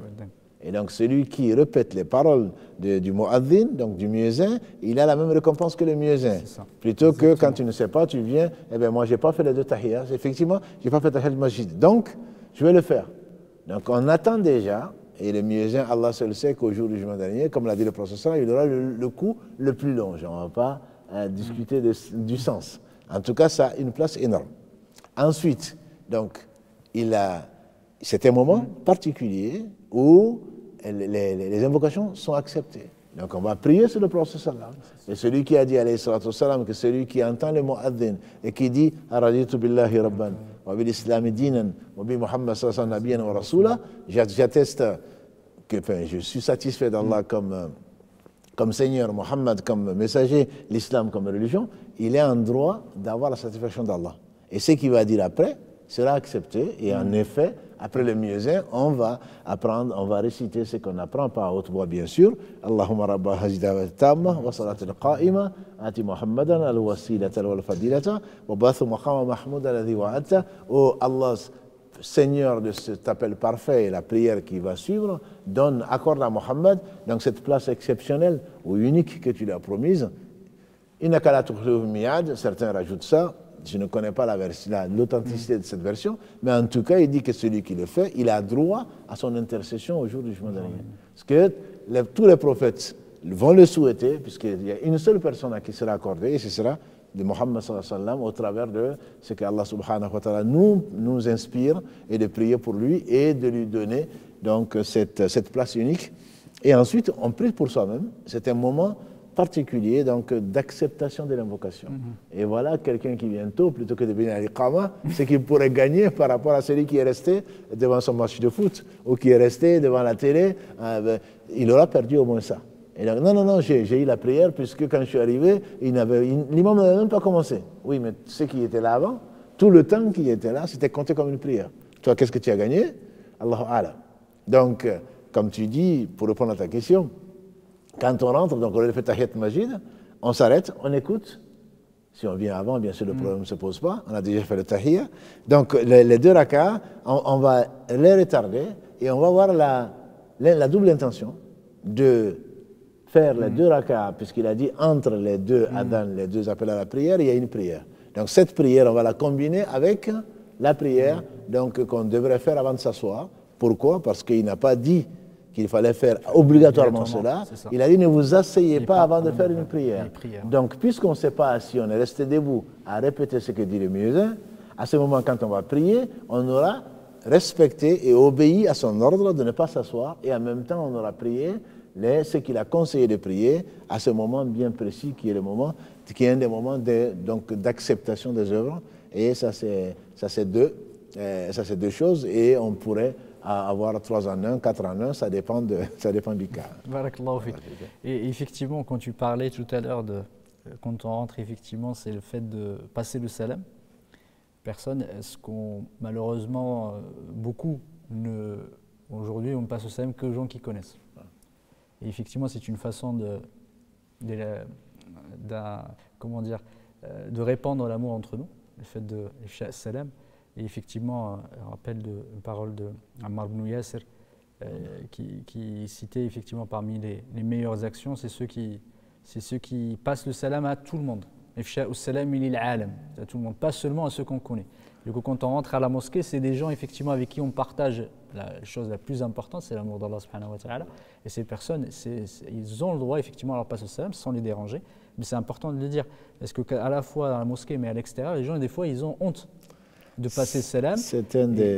Et donc, celui qui répète les paroles du mu'adhin, donc du muezzin, il a la même récompense que le muezzin. Plutôt que quand tu ne sais pas, tu viens, eh bien moi, je n'ai pas fait les 2 tahiyyas. Effectivement, je n'ai pas fait Tahiyat al-Masjid. Donc, je vais le faire. Donc, on attend déjà, et le muezzin, Allah seul sait qu'au jour du jugement dernier, comme l'a dit le prophète, il aura le coup le plus long. On ne va pas discuter du sens. En tout cas, ça a une place énorme. Ensuite, donc, c'est un moment particulier où les invocations sont acceptées. Donc on va prier sur le prophète sallam. Et celui qui a dit alayhi salatu wassalam, que celui qui entend le mu'adhin et qui dit araditu billahi rabban wa bil islami dinan wa bi Muhammad sallallahu alayhi wa sallam nabiyyan wa rasula, j'atteste que je suis satisfait d'Allah comme Seigneur, Muhammad comme messager, l'islam comme religion, il est en droit d'avoir la satisfaction d'Allah. Et ce qu'il va dire après sera accepté, et en effet, après le muezzin, on va réciter ce qu'on apprend par haute voix, bien sûr. Allahumma rabba hazida wa tamma wa salat al-qa'ima ati Muhammadan al-wasilata wal-fadilata wa bathu maqama mahmud alladhi wa'adta. Oh Allah, Seigneur de cet appel parfait et la prière qui va suivre, accorde à Muhammad donc cette place exceptionnelle ou unique que tu lui as promise. Innaka la tukhlifu al-mi'ad, certains rajoutent ça. Je ne connais pas l'authenticité de cette version, mais en tout cas, il dit que celui qui le fait, il a droit à son intercession au jour du jugement dernier. Parce que tous les prophètes vont le souhaiter, puisqu'il y a une seule personne à qui sera accordé, et ce sera de Muhammad sallallahu alayhi wa sallam, au travers de ce qu'Allah subhanahu wa ta'ala nous inspire, et de prier pour lui, et de lui donner donc cette place unique. Et ensuite, on prie pour soi-même. C'est un moment particulier donc d'acceptation de l'invocation. Et voilà quelqu'un qui vient tôt plutôt que de venir à l'iqama, ce qu'il pourrait gagner par rapport à celui qui est resté devant son match de foot ou qui est resté devant la télé, il aura perdu au moins ça. Et donc, non, j'ai eu la prière puisque quand je suis arrivé, l'imam n'avait même pas commencé. Oui, mais ceux qui étaient là avant, tout le temps qui était là, c'était compté comme une prière. Toi, qu'est-ce que tu as gagné? Allahu A'lam. Donc, comme tu dis, pour répondre à ta question, quand on rentre, donc on a fait Tahiyat al-Masjid, on s'arrête, on écoute. Si on vient avant, bien sûr, le problème ne se pose pas. On a déjà fait le Tahiyya. Donc, les 2 rak'ahs, on va les retarder et on va avoir la double intention de faire les deux rak'ahs, puisqu'il a dit entre les deux adhan, les deux appels à la prière, il y a une prière. Donc cette prière, on va la combiner avec la prière qu'on devrait faire avant de s'asseoir. Pourquoi? Parce qu'il n'a pas dit qu'il fallait faire obligatoirement cela. Il a dit ne vous asseyez pas avant de faire une prière. Donc puisqu'on ne s'est pas assis, on est resté debout à répéter ce que dit le muezzin, à ce moment quand on va prier, on aura respecté et obéi à son ordre de ne pas s'asseoir et en même temps on aura prié ce qu'il a conseillé de prier à ce moment bien précis qui est le moment, qui est un des moments d'acceptation des œuvres. Et ça c'est deux choses et on pourrait avoir 3 en 1, 4 en 1, ça dépend du cas. Barakallahu fik. Et effectivement, quand tu parlais tout à l'heure de quand on rentre, effectivement, c'est le fait de passer le salam. Malheureusement, beaucoup aujourd'hui, on ne passe le salam que aux gens qui connaissent. Et effectivement, c'est une façon de répandre l'amour entre nous, le fait de faire salam. Et effectivement, un rappel une parole de Ammar ibn Yasir qui citait effectivement parmi les meilleures actions, c'est ceux qui passent le salam à tout le monde. Ifsha'u salam lil alam, à tout le monde, pas seulement à ceux qu'on connaît. Du coup, quand on rentre à la mosquée, c'est des gens effectivement avec qui on partage la chose la plus importante, c'est l'amour d'Allah subhanahu wa ta'ala. Et ces personnes, ils ont le droit effectivement à leur passer le salam sans les déranger. Mais c'est important de le dire. Parce qu'à la fois dans la mosquée, mais à l'extérieur, les gens, des fois, ils ont honte de passer le salam. C'est un des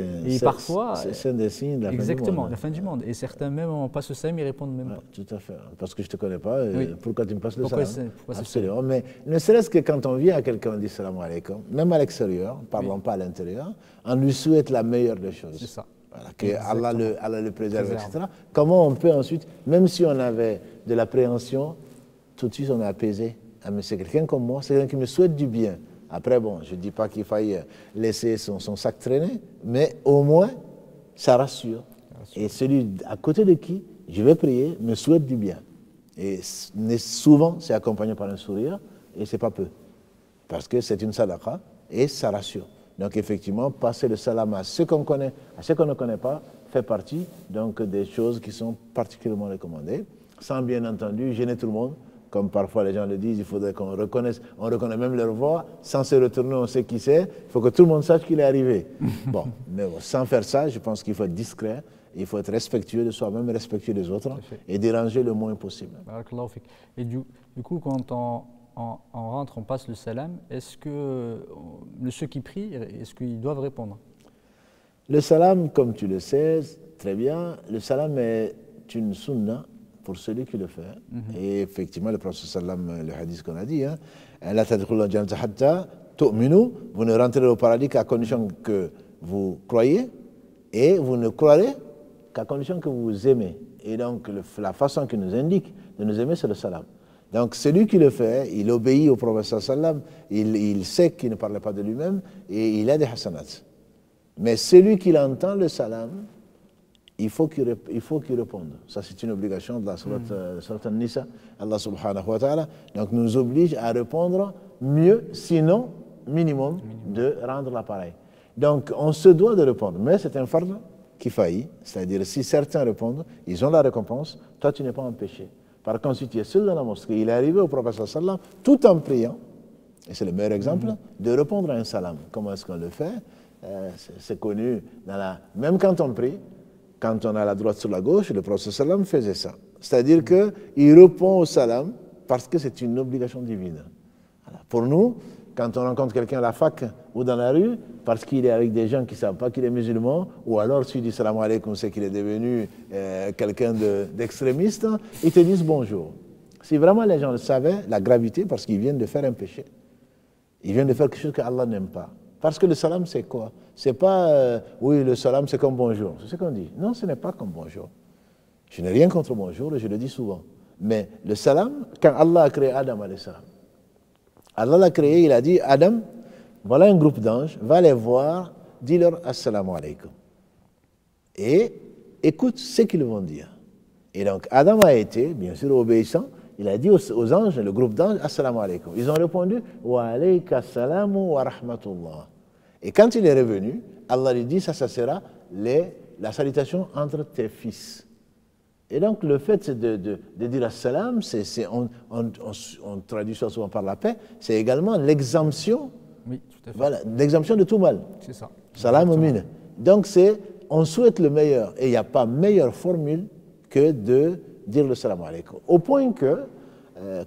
signes de la fin du monde. Exactement, la fin du monde. Et certains même, on passe le salam, ils répondent même pas. Tout à fait. Parce que je ne te connais pas, pourquoi tu me passes le salam? Absolument. Mais ne serait-ce que quand on vient à quelqu'un, on dit salam alaikum, même à l'extérieur, parlons pas à l'intérieur, on lui souhaite la meilleure des choses. C'est ça. Voilà, que Allah le préserve, etc. Comment on peut ensuite, même si on avait de l'appréhension, tout de suite on est apaisé. Ah, mais c'est quelqu'un comme moi, c'est quelqu'un qui me souhaite du bien. Après, bon, je ne dis pas qu'il faille laisser son sac traîner, mais au moins, ça rassure. Et celui à côté de qui je vais prier me souhaite du bien. Et souvent, c'est accompagné par un sourire, et ce n'est pas peu. Parce que c'est une sadaqa, et ça rassure. Donc, effectivement, passer le salam à ceux qu'on connaît, à ceux qu'on ne connaît pas, fait partie donc, des choses qui sont particulièrement recommandées, sans bien entendu gêner tout le monde. Comme parfois les gens le disent, il faudrait qu'on reconnaisse, on reconnaît même leur voix, sans se retourner, on sait qui c'est, il faut que tout le monde sache qu'il est arrivé. Bon, mais sans faire ça, je pense qu'il faut être discret, il faut être respectueux de soi-même, respectueux des autres, et déranger le moins possible. Et du coup, quand on rentre, on passe le salam, est-ce que ceux qui prient, est-ce qu'ils doivent répondre? Le salam, comme tu le sais très bien, le salam est une sunna pour celui qui le fait. Et effectivement, le prophète sallam, le hadith qu'on a dit, la tadkhulul jannata hatta tu'minu, vous ne rentrez au paradis qu'à condition que vous croyez, et vous ne croirez qu'à condition que vous aimez. Et donc, la façon qu'il nous indique de nous aimer, c'est le salam. Donc, celui qui le fait, il obéit au prophète sallam, il sait qu'il ne parle pas de lui-même, et il a des hasanats. Mais celui qui entend le salam, il faut qu'il réponde. Ça, c'est une obligation de la sourate An-Nisa. Allah subhanahu wa ta'ala donc nous oblige à répondre mieux, sinon minimum, de rendre l'appareil. Donc, on se doit de répondre, mais c'est un fard qui faillit, c'est-à-dire si certains répondent, ils ont la récompense, toi tu n'es pas empêché. Par contre, si tu es seul dans la mosquée, il est arrivé au prophète sallam, tout en priant, et c'est le meilleur exemple, de répondre à un salam. Comment est-ce qu'on le fait? C'est connu, même quand on prie, quand on a la droite sur la gauche, le prophète sallam faisait ça. C'est-à-dire qu'il répond au salam parce que c'est une obligation divine. Voilà. Pour nous, quand on rencontre quelqu'un à la fac ou dans la rue, parce qu'il est avec des gens qui ne savent pas qu'il est musulman, ou alors s'il dit salam alaikum, c'est qu'il est devenu quelqu'un d'extrémiste, ils te disent bonjour. Si vraiment les gens le savaient, la gravité, parce qu'ils viennent de faire un péché, ils viennent de faire quelque chose que Allah n'aime pas. Parce que le salam, c'est quoi? C'est pas, oui, le salam, c'est comme bonjour. C'est ce qu'on dit. Non, ce n'est pas comme bonjour. Je n'ai rien contre bonjour et je le dis souvent. Mais le salam, quand Allah a créé Adam, alayhi salam, Allah l'a créé, il a dit, Adam, voilà un groupe d'anges, va les voir, dis-leur assalamu alaikum. Et écoute ce qu'ils vont dire. Et donc, Adam a été, bien sûr, obéissant. Il a dit aux anges, le groupe d'anges, assalamu alaikum. Ils ont répondu, wa alayka assalamu wa rahmatullah. Et quand il est revenu, Allah lui dit, ça sera la salutation entre tes fils. Et donc, le fait de dire assalam, on traduit ça souvent par la paix, c'est également l'exemption, Oui, tout à fait. voilà, l'exemption de tout mal. C'est ça. Salam min. Donc, on souhaite le meilleur. Et il n'y a pas meilleure formule que de dire le salam alaikum. Au point que,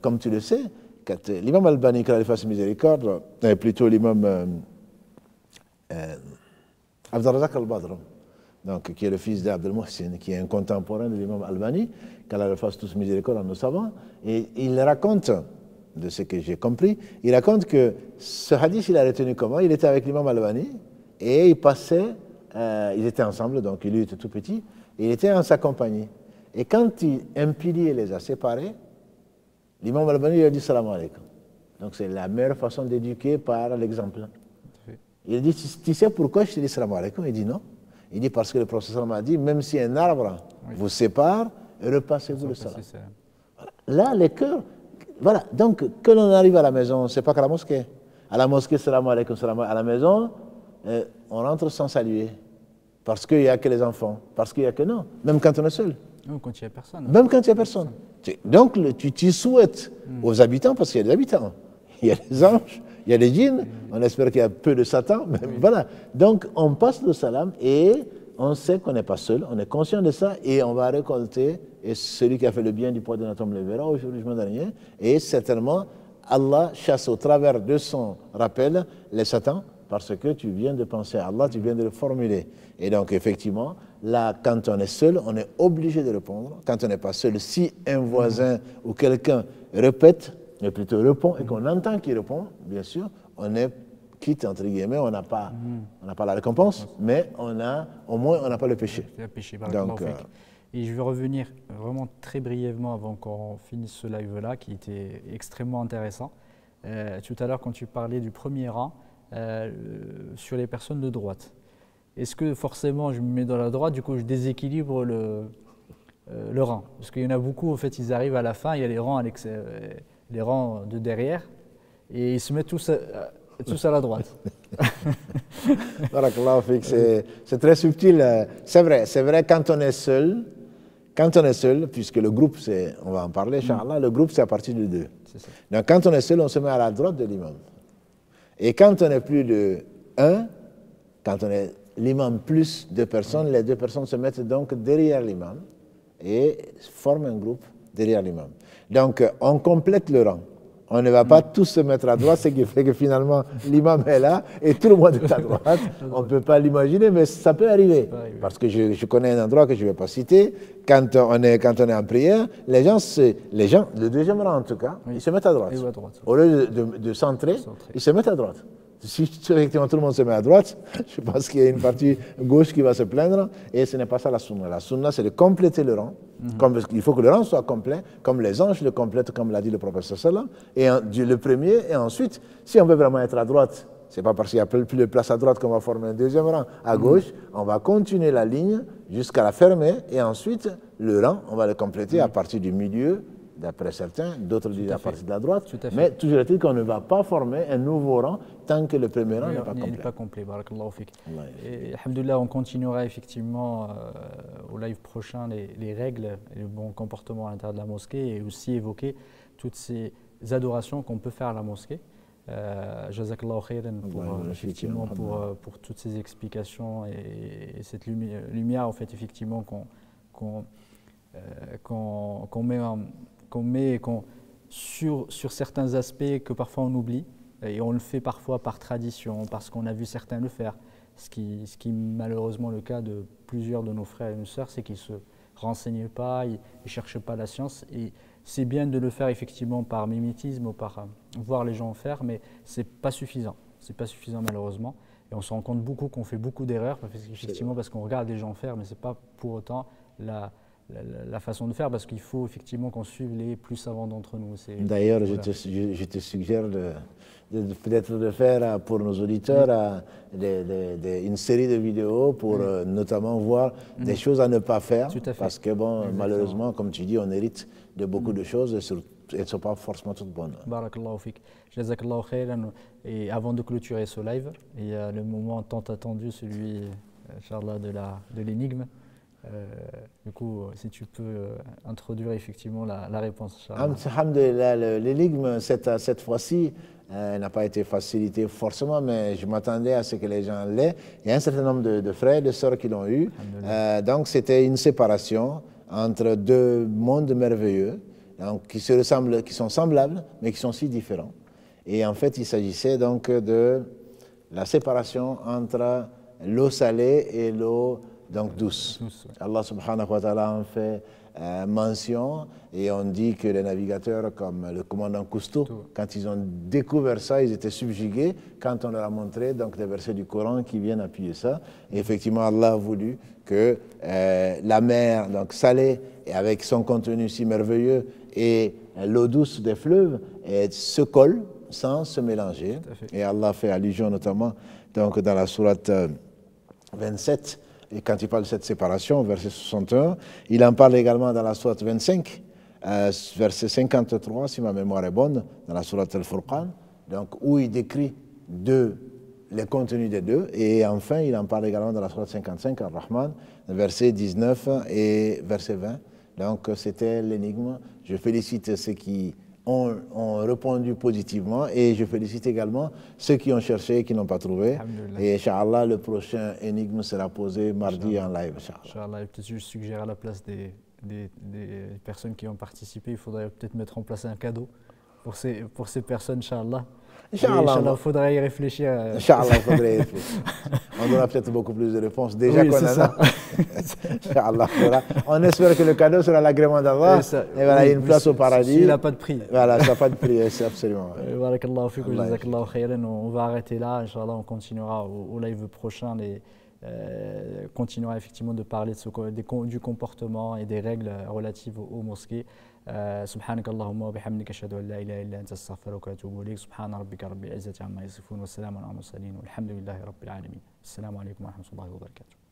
comme tu le sais, quand l'imam Albani, qu'Allah lui fasse miséricorde, plutôt l'imam Abdelrazak al-Badr, donc, qui est le fils d'Abdel Mohsin, qui est un contemporain de l'imam Albani, qu'Allah le fasse tous miséricorde en nos savants, et il raconte, de ce que j'ai compris, il raconte que ce hadith, il a retenu comment? Il était avec l'imam Albani, et il passait, ils étaient ensemble, donc lui était tout petit, et il était en sa compagnie. Et quand un pilier les a séparés, l'imam Albani lui a dit salam alaikum. Donc c'est la meilleure façon d'éduquer par l'exemple. Il dit, tu sais pourquoi je te dis salam alaikum? Il dit non. Il dit parce que le professeur m'a dit, même si un arbre vous sépare, repassez-vous le salam. Voilà. Là, les cœurs, voilà. Donc, que l'on arrive à la maison, c'est pas qu'à la mosquée. À la mosquée, salam alaikum, salam alaikum. À la maison, on rentre sans saluer. Parce qu'il n'y a que les enfants. Parce qu'il n'y a que non. Même quand on est seul. Même quand il n'y a personne. Même quand il n'y a personne. Donc, tu souhaites aux habitants, parce qu'il y a des habitants. Il y a des anges. Il y a des djinns, on espère qu'il y a peu de Satan, mais voilà. Donc on passe le salam et on sait qu'on n'est pas seul, on est conscient de ça et on va récolter, et celui qui a fait le bien du poids de notre homme le verra au jugement dernier, et certainement Allah chasse au travers de son rappel les Satans, parce que tu viens de penser à Allah, tu viens de le formuler. Et donc effectivement, là quand on est seul, on est obligé de répondre. Quand on n'est pas seul, si un voisin ou quelqu'un répète, mais plutôt répond, et qu'on entend qu'il répond, bien sûr, on est quitte, entre guillemets, on n'a pas la récompense, mais au moins on n'a pas le péché. Le péché, donc, et je vais revenir vraiment très brièvement avant qu'on finisse ce live-là, qui était extrêmement intéressant. Tout à l'heure, quand tu parlais du premier rang, sur les personnes de droite, est-ce que forcément je me mets dans la droite, du coup je déséquilibre le rang? Parce qu'il y en a beaucoup, en fait, ils arrivent à la fin, il y a les rangs de derrière, et ils se mettent tous à la droite. C'est très subtil. C'est vrai, quand on est seul, puisque le groupe, on va en parler, Inch'Allah, le groupe c'est à partir de 2. Donc quand on est seul, on se met à la droite de l'imam. Et quand on est plus de 1, quand on est l'imam plus 2 personnes, les 2 personnes se mettent donc derrière l'imam et forment un groupe derrière l'imam. Donc, on complète le rang. On ne va pas tous se mettre à droite, ce qui fait que finalement, l'imam est là et tout le monde est à droite. On ne peut pas l'imaginer, mais ça peut arriver. Parce que je connais un endroit que je ne vais pas citer. Quand on est en prière, les gens, le deuxième rang en tout cas, ils se mettent à droite. Au lieu de centrer, ils se mettent à droite. Si effectivement tout le monde se met à droite, je pense qu'il y a une partie gauche qui va se plaindre, et ce n'est pas ça la sunna. La sunna, c'est de compléter le rang. Il faut que le rang soit complet, comme les anges le complètent, comme l'a dit le prophète sallallahu alayhi wa sallam, et le premier, et ensuite, si on veut vraiment être à droite, c'est pas parce qu'il n'y a plus de place à droite qu'on va former un deuxième rang à gauche, on va continuer la ligne jusqu'à la fermer, et ensuite, le rang, on va le compléter à partir du milieu, d'après certains, d'autres disent à partir de la droite, mais toujours est-il qu'on ne va pas former un nouveau rang tant que le premier rang n'est pas complet. Il n'est pas complet, barakallahu fik. Et alhamdoulilah, on continuera effectivement au live prochain les règles et le bon comportement à l'intérieur de la mosquée, et aussi évoquer toutes ces adorations qu'on peut faire à la mosquée. Jazakallahu khairan effectivement pour toutes ces explications et cette lumière en fait effectivement qu'on met sur certains aspects que parfois on oublie, et on le fait parfois par tradition, parce qu'on a vu certains le faire. Ce qui est malheureusement le cas de plusieurs de nos frères et nos sœurs, c'est qu'ils ne se renseignent pas, ils ne cherchent pas la science. Et c'est bien de le faire effectivement par mimétisme ou par voir les gens faire, mais ce n'est pas suffisant. Ce n'est pas suffisant malheureusement. Et on se rend compte beaucoup qu'on fait beaucoup d'erreurs, parce qu'on regarde les gens faire, mais ce n'est pas pour autant la façon de faire, parce qu'il faut effectivement qu'on suive les plus savants d'entre nous. D'ailleurs, voilà. je te suggère peut-être de faire pour nos auditeurs une série de vidéos pour notamment voir des choses à ne pas faire, parce que bon, malheureusement, comme tu dis, on hérite de beaucoup de choses et elles ne sont pas forcément toutes bonnes. Barakallahu fik. Jazakallahu khairan. Et avant de clôturer ce live, il y a le moment tant attendu, celui, Inch'Allah, de l'énigme. Du coup, si tu peux introduire effectivement la réponse. Alhamdulillah, l'énigme, cette fois-ci, n'a pas été facilitée forcément, mais je m'attendais à ce que les gens l'aient. Il y a un certain nombre de frères et de sœurs qui l'ont eu. Donc, c'était une séparation entre deux mondes merveilleux, donc, qui se ressemblent, qui sont semblables, mais qui sont si différents. Et en fait, il s'agissait donc de la séparation entre l'eau salée et l'eau donc douce. Allah subhanahu wa ta'ala en fait mention et on dit que les navigateurs comme le commandant Cousteau, quand ils ont découvert ça, ils étaient subjugués quand on leur a montré donc des versets du Coran qui viennent appuyer ça. Et effectivement, Allah a voulu que la mer donc salée et avec son contenu si merveilleux et l'eau douce des fleuves se collent sans se mélanger. Et Allah fait allusion notamment donc dans la sourate 27. Et quand il parle de cette séparation, verset 61, il en parle également dans la sourate 25, verset 53, si ma mémoire est bonne, dans la sourate Al-Furqan, donc où il décrit les contenus des deux. Et enfin, il en parle également dans la sourate 55, Ar-Rahman, verset 19 et verset 20. Donc, c'était l'énigme. Je félicite ceux qui ont répondu positivement et je félicite également ceux qui ont cherché et qui n'ont pas trouvé. Et Inch'Allah, le prochain énigme sera posé mardi en live. Inch'Allah, peut-être juste suggérer à la place des personnes qui ont participé, il faudrait peut-être mettre en place un cadeau pour ces personnes, Inch'Allah. Inch'Allah, il faudrait y réfléchir. Inch'Allah, il faudrait y réfléchir. On aura peut-être beaucoup plus de réponses. Déjà qu'on en a. Inch'Allah, on espère que le cadeau sera l'agrément d'Allah. Et voilà, une place au paradis. Il n'a pas de prix. Voilà, ça n'a pas de prix, c'est absolument. Barakallahu fikum, jazakallahu khayran. On va arrêter là. Inch'Allah, on continuera au live prochain. Continuera effectivement de parler du comportement et des règles relatives aux mosquées. سبحانك اللهم وبحمدك أشهد أن لا إله إلا أنت أستغفرك وأتوب إليك سبحان ربك رب العزة عما يصفون والسلام على المرسلين والحمد لله رب العالمين السلام عليكم ورحمة الله وبركاته